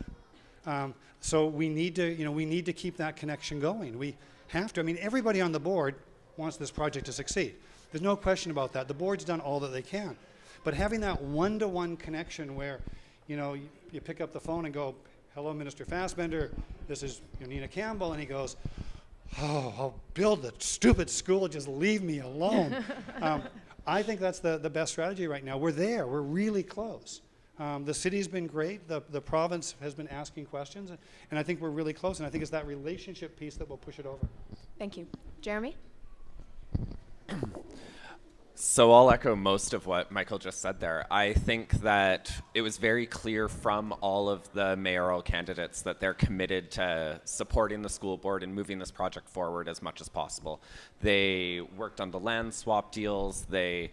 S6: So we need to keep that connection going. We have to. I mean, everybody on the board wants this project to succeed. There's no question about that. The board's done all that they can. But having that one-to-one connection where, you pick up the phone and go, hello, Minister Fassbender, this is Yonina Campbell, and he goes, oh, I'll build the stupid school, just leave me alone. I think that's the best strategy right now. We're there. We're really close. The city's been great. The province has been asking questions, and I think we're really close, and I think it's that relationship piece that will push it over.
S1: Thank you. Jeremy?
S8: So I'll echo most of what Michael just said there. I think that it was very clear from all of the mayoral candidates that they're committed to supporting the school board and moving this project forward as much as possible. They worked on the land swap deals. They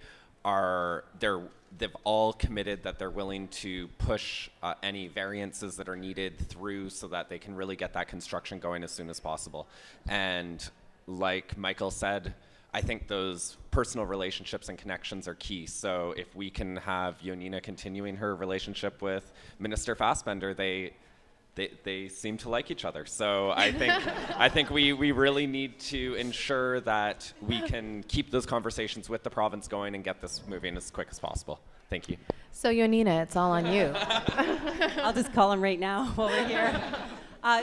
S8: they've all committed that they're willing to push any variances that are needed through so that they can really get that construction going as soon as possible. And like Michael said, I think those personal relationships and connections are key. So if we can have Yonina continuing her relationship with Minister Fassbender, they seem to like each other. So I think we really need to ensure that we can keep those conversations with the province going and get this moving as quick as possible. Thank you.
S1: So Yonina, it's all on you.
S11: I'll just call him right now while we're here.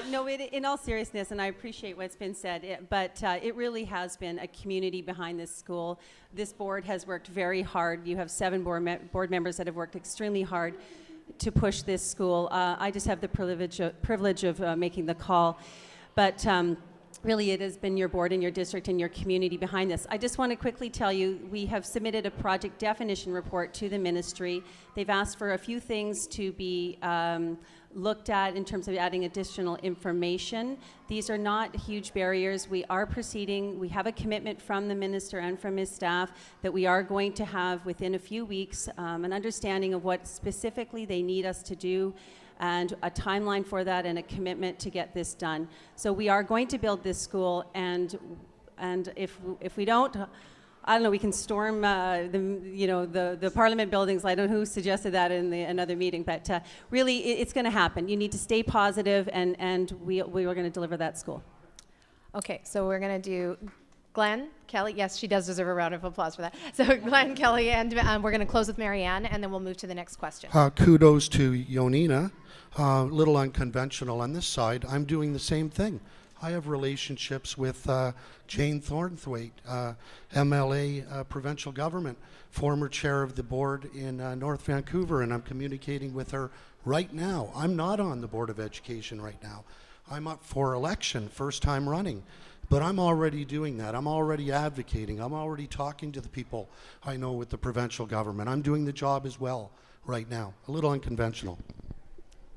S11: No, in all seriousness, and I appreciate what's been said, but it really has been a community behind this school. This board has worked very hard. You have 7 board members that have worked extremely hard to push this school. I just have the privilege of making the call, but really it has been your board and your district and your community behind this. I just want to quickly tell you, we have submitted a project definition report to the ministry. They've asked for a few things to be looked at in terms of adding additional information. These are not huge barriers. We are proceeding. We have a commitment from the minister and from his staff that we are going to have within a few weeks an understanding of what specifically they need us to do, and a timeline for that, and a commitment to get this done. So we are going to build this school, and if we don't, I don't know, we can storm the Parliament buildings. I don't know who suggested that in another meeting, but really it's going to happen. You need to stay positive, and we are going to deliver that school.
S1: Okay, so we're going to do Glenn, Kelly. Yes, she does deserve a round of applause for that. So Glenn, Kelly, and we're going to close with Marianne, and then we'll move to the next question.
S4: Kudos to Yonina. Little unconventional on this side. I'm doing the same thing. I have relationships with Jane Thornthwaite, MLA, provincial government, former chair of the board in North Vancouver, and I'm communicating with her right now. I'm not on the Board of Education right now. I'm up for election, first time running. But I'm already doing that. I'm already advocating. I'm already talking to the people I know with the provincial government. I'm doing the job as well right now. A little unconventional.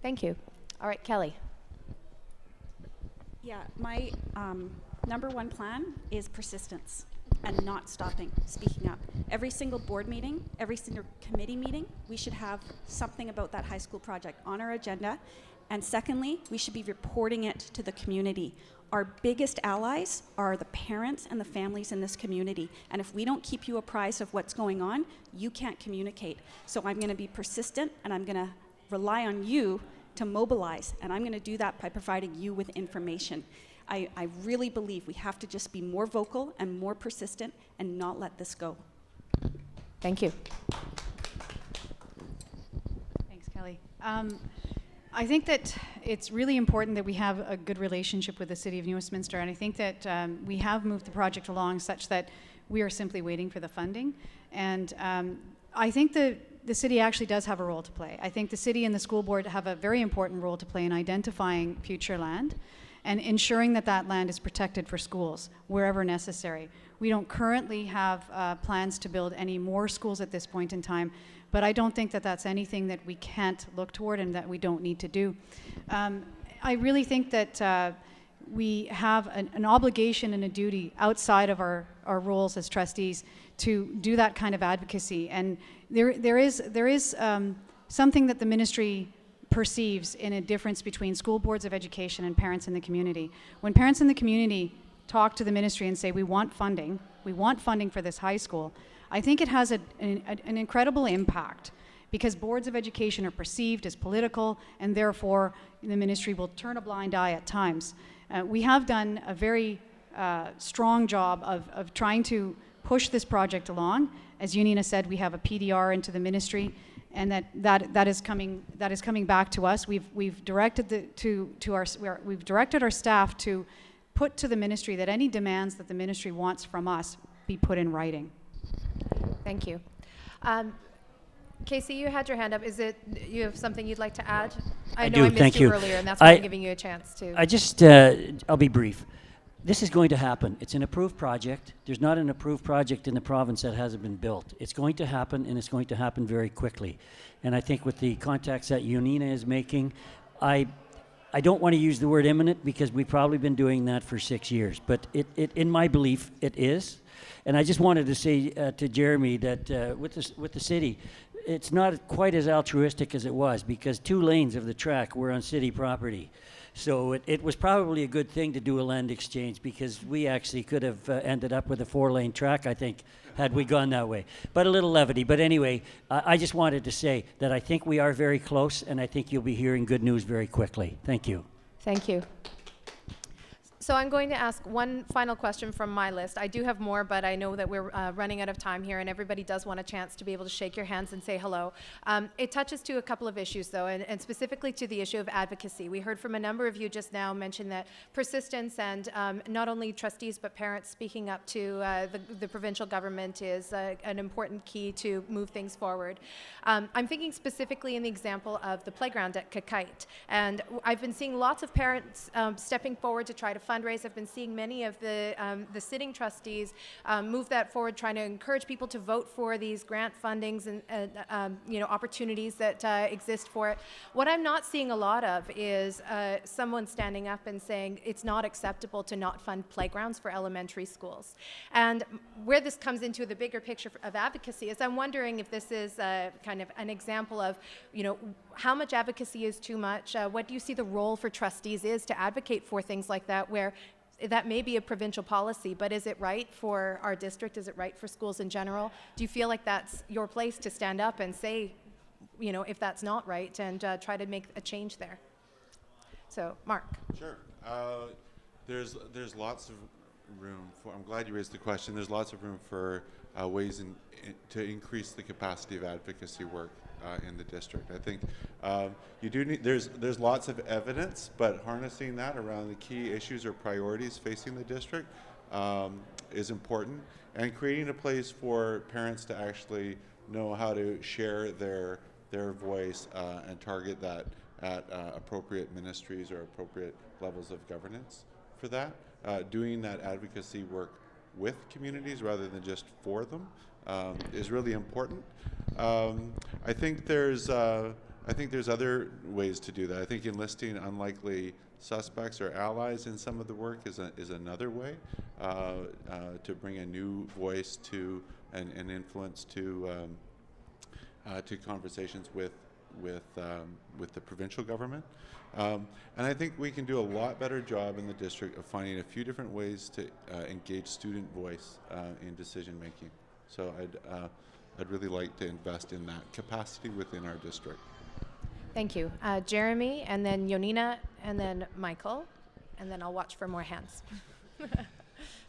S1: Thank you. All right, Kelly.
S12: Yeah, my number one plan is persistence and not stopping, speaking up. Every single board meeting, every single committee meeting, we should have something about that high school project on our agenda. And secondly, we should be reporting it to the community. Our biggest allies are the parents and the families in this community. And if we don't keep you apprised of what's going on, you can't communicate. So I'm going to be persistent, and I'm going to rely on you to mobilize. And I'm going to do that by providing you with information. I really believe we have to just be more vocal and more persistent and not let this go.
S1: Thank you.
S9: Thanks, Kelly. I think that it's really important that we have a good relationship with the City of New Westminster, and I think that we have moved the project along such that we are simply waiting for the funding. And I think the city actually does have a role to play. I think the city and the school board have a very important role to play in identifying future land and ensuring that that land is protected for schools wherever necessary. We don't currently have plans to build any more schools at this point in time, but I don't think that that's anything that we can't look toward and that we don't need to do. I really think that we have an obligation and a duty outside of our roles as trustees to do that kind of advocacy. And there is something that the ministry perceives in a difference between school boards of education and parents in the community. When parents in the community talk to the ministry and say, we want funding for this high school, I think it has an incredible impact, because boards of education are perceived as political, and therefore the ministry will turn a blind eye at times. We have done a very strong job of trying to push this project along. As Yonina said, we have a PDR into the ministry, and that is coming back to us. We've directed we've directed our staff to put to the ministry that any demands that the ministry wants from us be put in writing.
S1: Thank you. Casey, you had your hand up. Is it you have something you'd like to add? I know I missed you earlier, and that's why I'm giving you a chance to.
S10: I'll be brief. This is going to happen. It's an approved project. There's not an approved project in the province that hasn't been built. It's going to happen, and it's going to happen very quickly. And I think with the contacts that Yonina is making, I I don't want to use the word imminent because we've probably been doing that for 6 years, but in my belief, it is. And I just wanted to say to Jeremy that with the city, it's not quite as altruistic as it was because 2 lanes of the track were on city property. So it was probably a good thing to do a land exchange because we actually could have ended up with a 4-lane track, I think, had we gone that way. But a little levity. But anyway, I just wanted to say that I think we are very close, and I think you'll be hearing good news very quickly. Thank you.
S1: Thank you. So I'm going to ask one final question from my list. I do have more, but I know that we're running out of time here, and everybody does want a chance to be able to shake your hands and say hello. It touches to a couple of issues, though, and specifically to the issue of advocacy. We heard from a number of you just now mention that persistence and not only trustees but parents speaking up to the provincial government is an important key to move things forward. I'm thinking specifically in the example of the playground at Kakite, and I've been seeing lots of parents stepping forward to try to fundraise. I've been seeing many of the sitting trustees move that forward, trying to encourage people to vote for these grant fundings and opportunities that exist for it. What I'm not seeing a lot of is someone standing up and saying it's not acceptable to not fund playgrounds for elementary schools. And where this comes into the bigger picture of advocacy is I'm wondering if this is kind of an example of, how much advocacy is too much? What do you see the role for trustees is to advocate for things like that, where that may be a provincial policy, but is it right for our district? Is it right for schools in general? Do you feel like that's your place to stand up and say, if that's not right, and try to make a change there? So, Mark.
S13: Sure. There's lots of room for, I'm glad you raised the question, there's lots of room for ways to increase the capacity of advocacy work in the district. I think you do need, there's lots of evidence, but harnessing that around the key issues or priorities facing the district is important, and creating a place for parents to actually know how to share their voice and target that at appropriate ministries or appropriate levels of governance for that. Doing that advocacy work with communities rather than just for them is really important. I think there's other ways to do that. I think enlisting unlikely suspects or allies in some of the work is another way to bring a new voice to and influence to conversations with the provincial government. And I think we can do a lot better job in the district of finding a few different ways to engage student voice in decision making. So I'd really like to invest in that capacity within our district.
S1: Thank you. Jeremy, and then Yonina, and then Michael, and then I'll watch for more hands.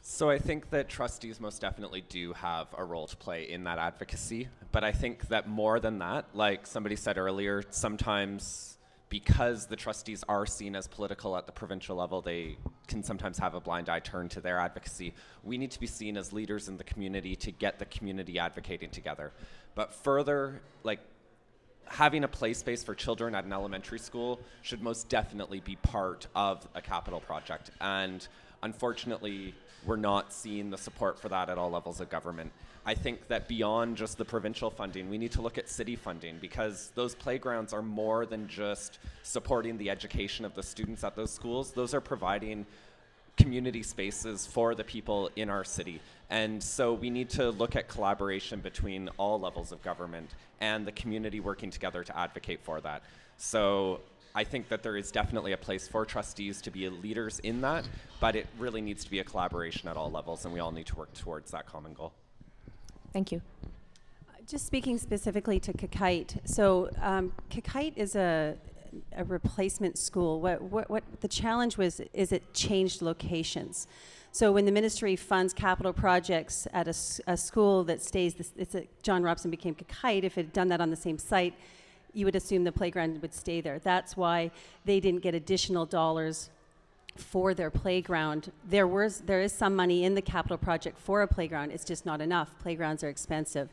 S8: So I think that trustees most definitely do have a role to play in that advocacy, but I think that more than that, like somebody said earlier, sometimes because the trustees are seen as political at the provincial level, they can sometimes have a blind eye turned to their advocacy. We need to be seen as leaders in the community to get the community advocating together. But further, like having a play space for children at an elementary school should most definitely be part of a capital project. And unfortunately, we're not seeing the support for that at all levels of government. I think that beyond just the provincial funding, we need to look at city funding, because those playgrounds are more than just supporting the education of the students at those schools. Those are providing community spaces for the people in our city. And so we need to look at collaboration between all levels of government and the community working together to advocate for that. So I think that there is definitely a place for trustees to be leaders in that, but it really needs to be a collaboration at all levels, and we all need to work towards that common goal.
S1: Thank you.
S11: Just speaking specifically to Kakite, so Kakite is a replacement school. What the challenge was is it changed locations. So when the ministry funds capital projects at a school that stays, John Robson became Kakite, if it had done that on the same site, you would assume the playground would stay there. That's why they didn't get additional dollars for their playground. There is some money in the capital project for a playground. It's just not enough. Playgrounds are expensive.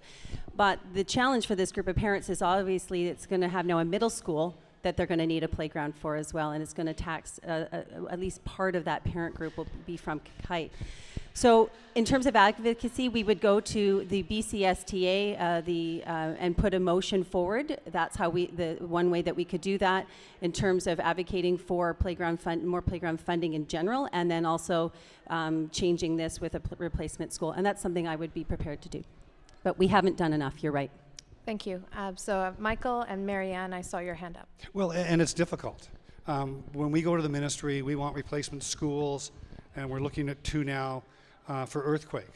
S11: But the challenge for this group of parents is obviously it's going to have now a middle school that they're going to need a playground for as well, and it's going to tax at least part of that parent group will be from Kakite. So in terms of advocacy, we would go to the BCSTA and put a motion forward. That's how the one way that we could do that in terms of advocating for more playground funding in general, and then also changing this with a replacement school. And that's something I would be prepared to do. But we haven't done enough, you're right.
S1: Thank you. So Michael and Marianne, I saw your hand up.
S6: Well, and it's difficult. When we go to the ministry, we want replacement schools, and we're looking at 2 now for earthquake.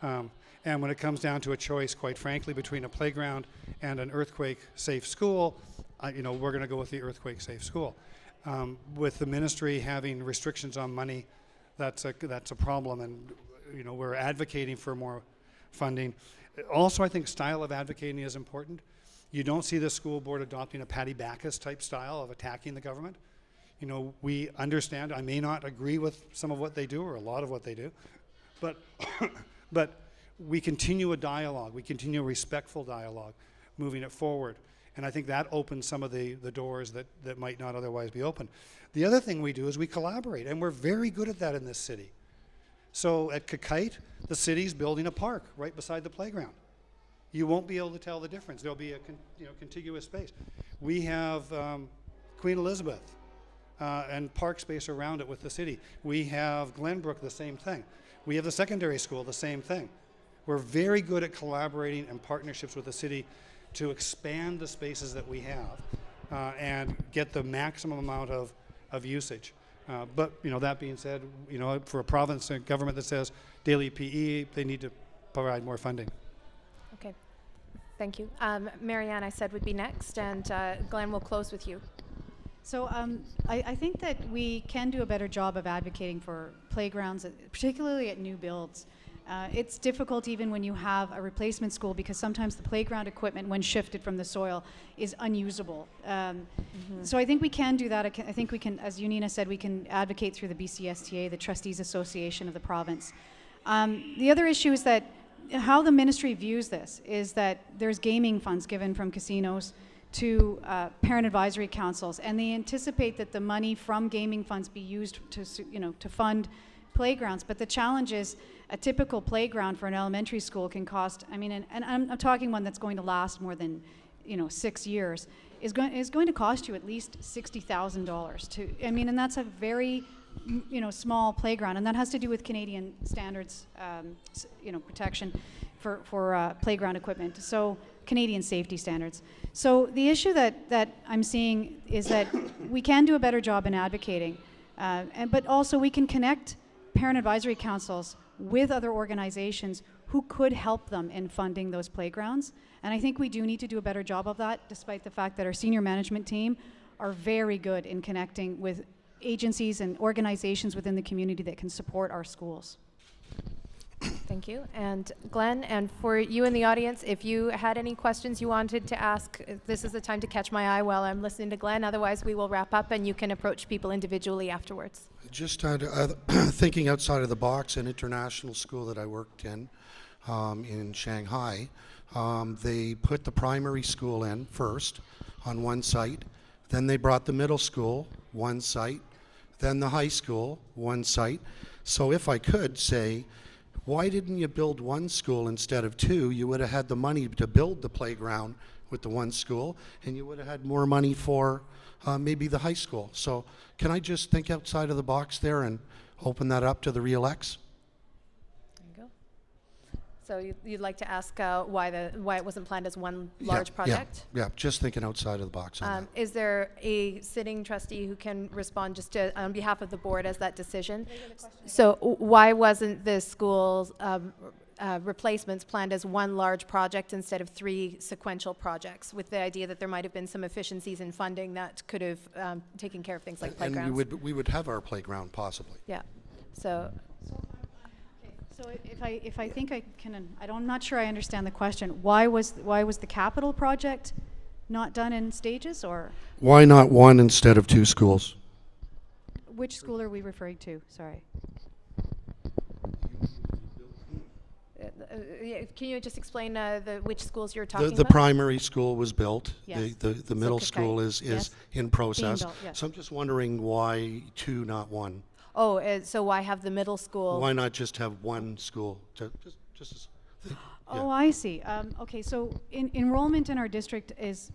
S6: And when it comes down to a choice, quite frankly, between a playground and an earthquake-safe school, we're going to go with the earthquake-safe school. With the ministry having restrictions on money, that's a problem, and we're advocating for more funding. Also, I think style of advocating is important. You don't see the school board adopting a Patty Bacchus type style of attacking the government. We understand, I may not agree with some of what they do or a lot of what they do, but but we continue a dialogue, we continue a respectful dialogue, moving it forward. And I think that opens some of the doors that might not otherwise be open. The other thing we do is we collaborate, and we're very good at that in this city. So at Kakite, the city's building a park right beside the playground. You won't be able to tell the difference. There'll be a contiguous space. We have Queen Elizabeth and park space around it with the city. We have Glenbrook, the same thing. We have the secondary school, the same thing. We're very good at collaborating and partnerships with the city to expand the spaces that we have and get the maximum amount of usage. But that being said, for a province and government that says daily PE, they need to provide more funding.
S1: Okay, thank you. Marianne, I said would be next, and Glenn will close with you.
S9: So I think that we can do a better job of advocating for playgrounds, particularly at new builds. It's difficult even when you have a replacement school, because sometimes the playground equipment, when shifted from the soil, is unusable. So I think we can do that. I think we can, as Unina said, we can advocate through the BCSTA, the Trustees Association of the province. The other issue is that how the ministry views this is that there's gaming funds given from casinos to parent advisory councils, and they anticipate that the money from gaming funds be used to fund playgrounds. But the challenge is a typical playground for an elementary school can cost, and I'm talking one that's going to last more than 6 years, is going to cost you at least $60,000 and that's a very small playground, and that has to do with Canadian standards, protection for playground equipment. So Canadian safety standards. So the issue that I'm seeing is that we can do a better job in advocating, but also we can connect parent advisory councils with other organizations who could help them in funding those playgrounds. And I think we do need to do a better job of that, despite the fact that our senior management team are very good in connecting with agencies and organizations within the community that can support our schools.
S1: Thank you. And Glenn, and for you in the audience, if you had any questions you wanted to ask, this is the time to catch my eye while I'm listening to Glenn. Otherwise, we will wrap up and you can approach people individually afterwards.
S4: Just thinking outside of the box, an international school that I worked in Shanghai, they put the primary school in first on one site, then they brought the middle school, one site, then the high school, one site. So if I could say, why didn't you build one school instead of 2? You would have had the money to build the playground with the one school, and you would have had more money for maybe the high school. So can I just think outside of the box there and open that up to the re-elects?
S1: There you go. So you'd like to ask why it wasn't planned as one large project?
S4: Yeah, just thinking outside of the box on that.
S1: Is there a sitting trustee who can respond just on behalf of the board as that decision? So why wasn't the school's replacements planned as one large project instead of 3 sequential projects, with the idea that there might have been some efficiencies in funding that could have taken care of things like playgrounds?
S4: And we would have our playground possibly.
S1: Yeah. So
S9: if I think I can, I'm not sure I understand the question. Why was the capital project not done in stages, or?
S4: Why not 1 instead of 2 schools?
S9: Which school are we referring to? Sorry.
S1: Can you just explain which schools you're talking about?
S4: The primary school was built.
S1: Yes.
S4: The middle school is
S1: yes.
S4: in process.
S1: Built, yes.
S4: So I'm just wondering why 2, not 1?
S1: Oh, so why have the middle school?
S4: Why not just have one school? Just as
S9: Oh, I see. Okay, so enrollment in our district is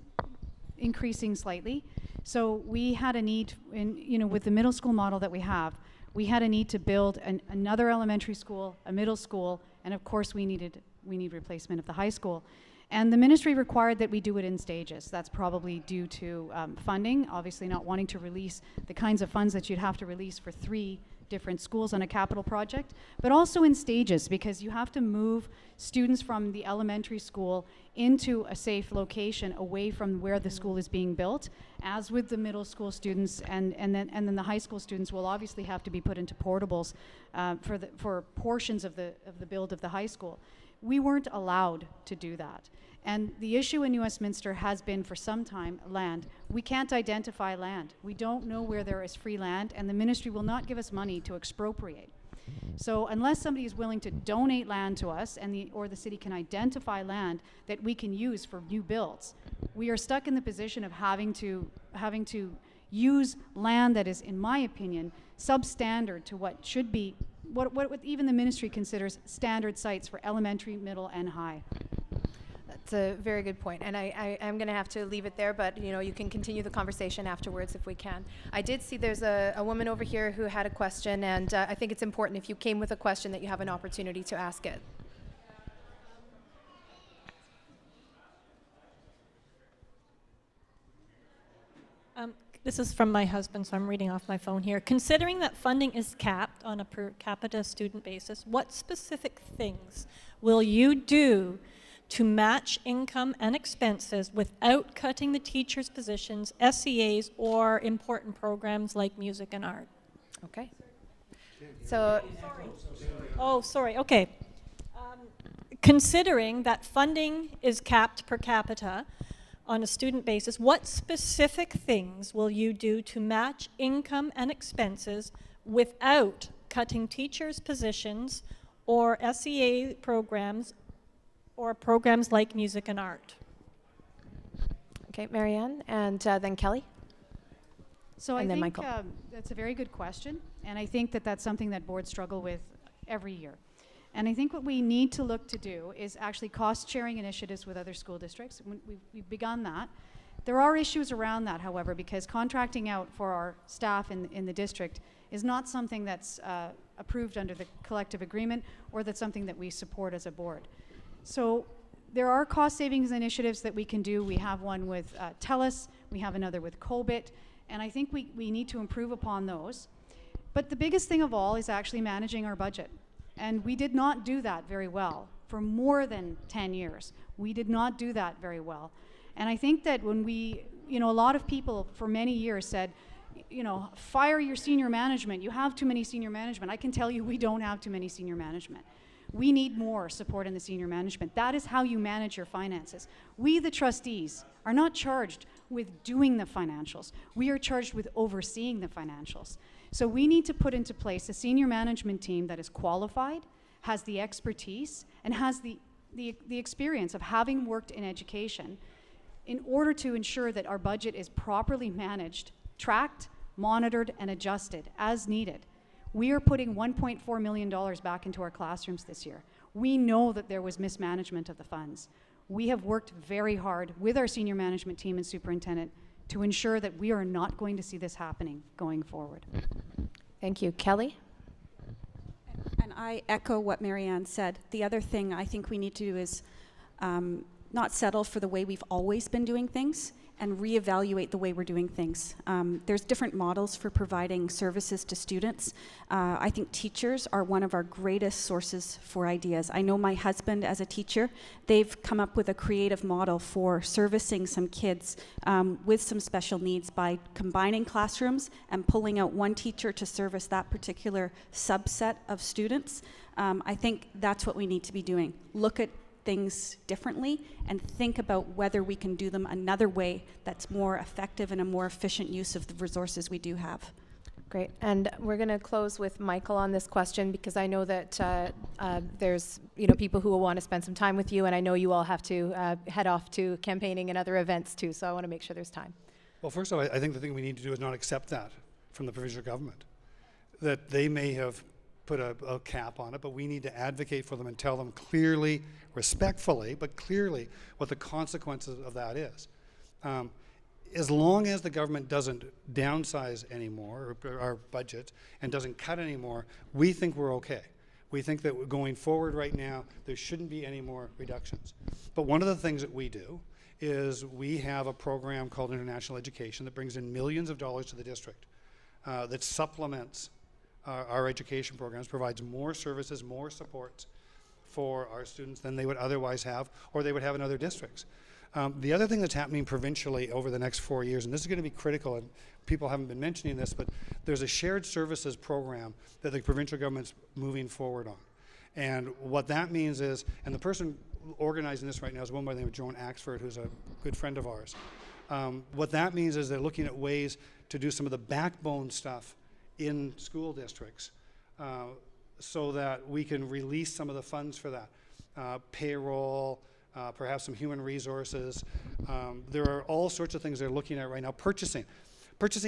S9: increasing slightly. So we had a need, with the middle school model that we have, we had a need to build another elementary school, a middle school, and of course we need replacement of the high school. And the ministry required that we do it in stages. That's probably due to funding, obviously not wanting to release the kinds of funds that you'd have to release for 3 different schools on a capital project, but also in stages, because you have to move students from the elementary school into a safe location away from where the school is being built, as with the middle school students, and then the high school students will obviously have to be put into portables for portions of the build of the high school. We weren't allowed to do that. And the issue in New Westminster has been for some time land. We can't identify land. We don't know where there is free land, and the ministry will not give us money to expropriate. So unless somebody is willing to donate land to us, or the city can identify land that we can use for new builds, we are stuck in the position of having to use land that is, in my opinion, substandard to what should be, what even the ministry considers standard sites for elementary, middle, and high.
S1: That's a very good point, and I'm going to have to leave it there, but you can continue the conversation afterwards if we can. I did see there's a woman over here who had a question, and I think it's important if you came with a question that you have an opportunity to ask it.
S16: This is from my husband, so I'm reading off my phone here. Considering that funding is capped on a per capita student basis, what specific things will you do to match income and expenses without cutting the teachers' positions, SEAs, or important programs like music and art?
S1: Okay. So,
S16: sorry. Okay. Considering that funding is capped per capita on a student basis, what specific things will you do to match income and expenses without cutting teachers' positions or SEA programs or programs like music and art?
S1: Okay, Marianne, and then Kelly.
S9: So
S1: and
S9: I
S1: then
S9: think
S1: Michael.
S9: That's a very good question, and I think that that's something that boards struggle with every year. And I think what we need to look to do is actually cost-sharing initiatives with other school districts. We've begun that. There are issues around that, however, because contracting out for our staff in the district is not something that's approved under the collective agreement, or that's something that we support as a board. So there are cost savings initiatives that we can do. We have one with TELUS, we have another with COBIT, and I think we need to improve upon those. But the biggest thing of all is actually managing our budget. And we did not do that very well for more than 10 years. We did not do that very well. And I think that when a lot of people for many years said, fire your senior management. You have too many senior management. I can tell you we don't have too many senior management. We need more support in the senior management. That is how you manage your finances. We, the trustees, are not charged with doing the financials. We are charged with overseeing the financials. So we need to put into place a senior management team that is qualified, has the expertise, and has the experience of having worked in education in order to ensure that our budget is properly managed, tracked, monitored, and adjusted as needed. We are putting $1.4 million back into our classrooms this year. We know that there was mismanagement of the funds. We have worked very hard with our senior management team and superintendent to ensure that we are not going to see this happening going forward.
S1: Thank you. Kelly?
S12: And I echo what Marianne said. The other thing I think we need to do is not settle for the way we've always been doing things and reevaluate the way we're doing things. There's different models for providing services to students. I think teachers are one of our greatest sources for ideas. I know my husband as a teacher, they've come up with a creative model for servicing some kids with some special needs by combining classrooms and pulling out one teacher to service that particular subset of students. I think that's what we need to be doing. Look at things differently and think about whether we can do them another way that's more effective and a more efficient use of the resources we do have.
S1: Great. And we're going to close with Michael on this question, because I know that there's people who will want to spend some time with you, and I know you all have to head off to campaigning and other events too, so I want to make sure there's time.
S6: Well, first of all, I think the thing we need to do is not accept that from the provincial government. that they may have put a cap on it, but we need to advocate for them and tell them clearly, respectfully, but clearly what the consequences of that is. As long as the government doesn't downsize anymore, or our budget, and doesn't cut anymore, we think we're okay. We think that going forward right now, there shouldn't be any more reductions. But one of the things that we do is we have a program called International Education that brings in millions of dollars to the district that supplements our education programs, provides more services, more supports for our students than they would otherwise have, or they would have in other districts. The other thing that's happening provincially over the next 4 years, and this is going to be critical, and people haven't been mentioning this, but there's a shared services program that the provincial government's moving forward on. And what that means is, and the person organizing this right now is a woman by the name of Joan Axford, who's a good friend of ours. What that means is they're looking at ways to do some of the backbone stuff in school districts so that we can release some of the funds for that. Payroll, perhaps some human resources. There are all sorts of things they're looking at right now. Purchasing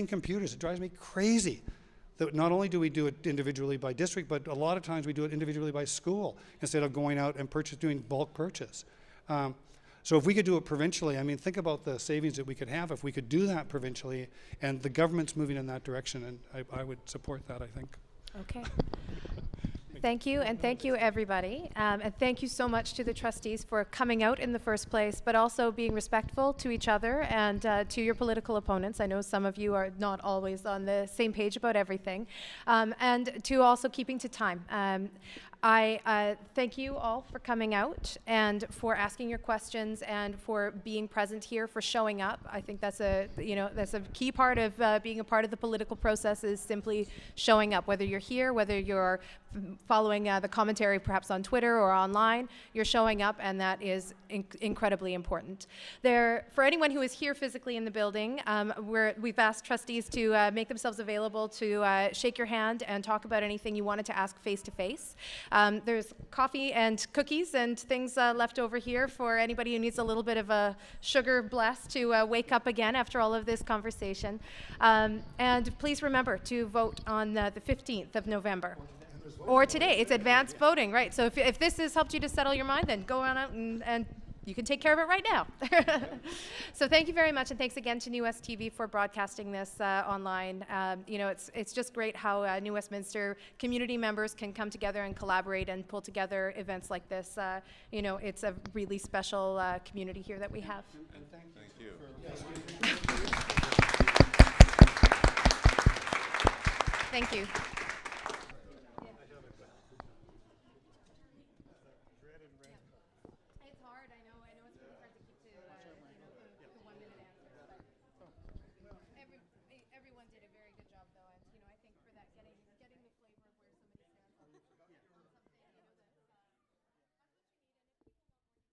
S6: computers, it drives me crazy that not only do we do it individually by district, but a lot of times we do it individually by school instead of going out and doing bulk purchase. So if we could do it provincially, I mean, think about the savings that we could have if we could do that provincially, and the government's moving in that direction, and I would support that, I think.
S1: Okay. Thank you, and thank you, everybody. And thank you so much to the trustees for coming out in the first place, but also being respectful to each other and to your political opponents. I know some of you are not always on the same page about everything. And to also keeping to time. I thank you all for coming out and for asking your questions and for being present here, for showing up. I think that's a key part of being a part of the political process, is simply showing up. Whether you're here, whether you're following the commentary perhaps on Twitter or online, you're showing up, and that is incredibly important. For anyone who is here physically in the building, we've asked trustees to make themselves available to shake your hand and talk about anything you wanted to ask face to face. There's coffee and cookies and things left over here for anybody who needs a little bit of a sugar blast to wake up again after all of this conversation. And please remember to vote on the 15th of November. Or today. It's advanced voting, right? So if this has helped you to settle your mind, then go on out and you can take care of it right now. So thank you very much, and thanks again to New West TV for broadcasting this online. It's just great how New Westminster community members can come together and collaborate and pull together events like this. It's a really special community here that we have.
S13: And thank you.
S1: Thank you.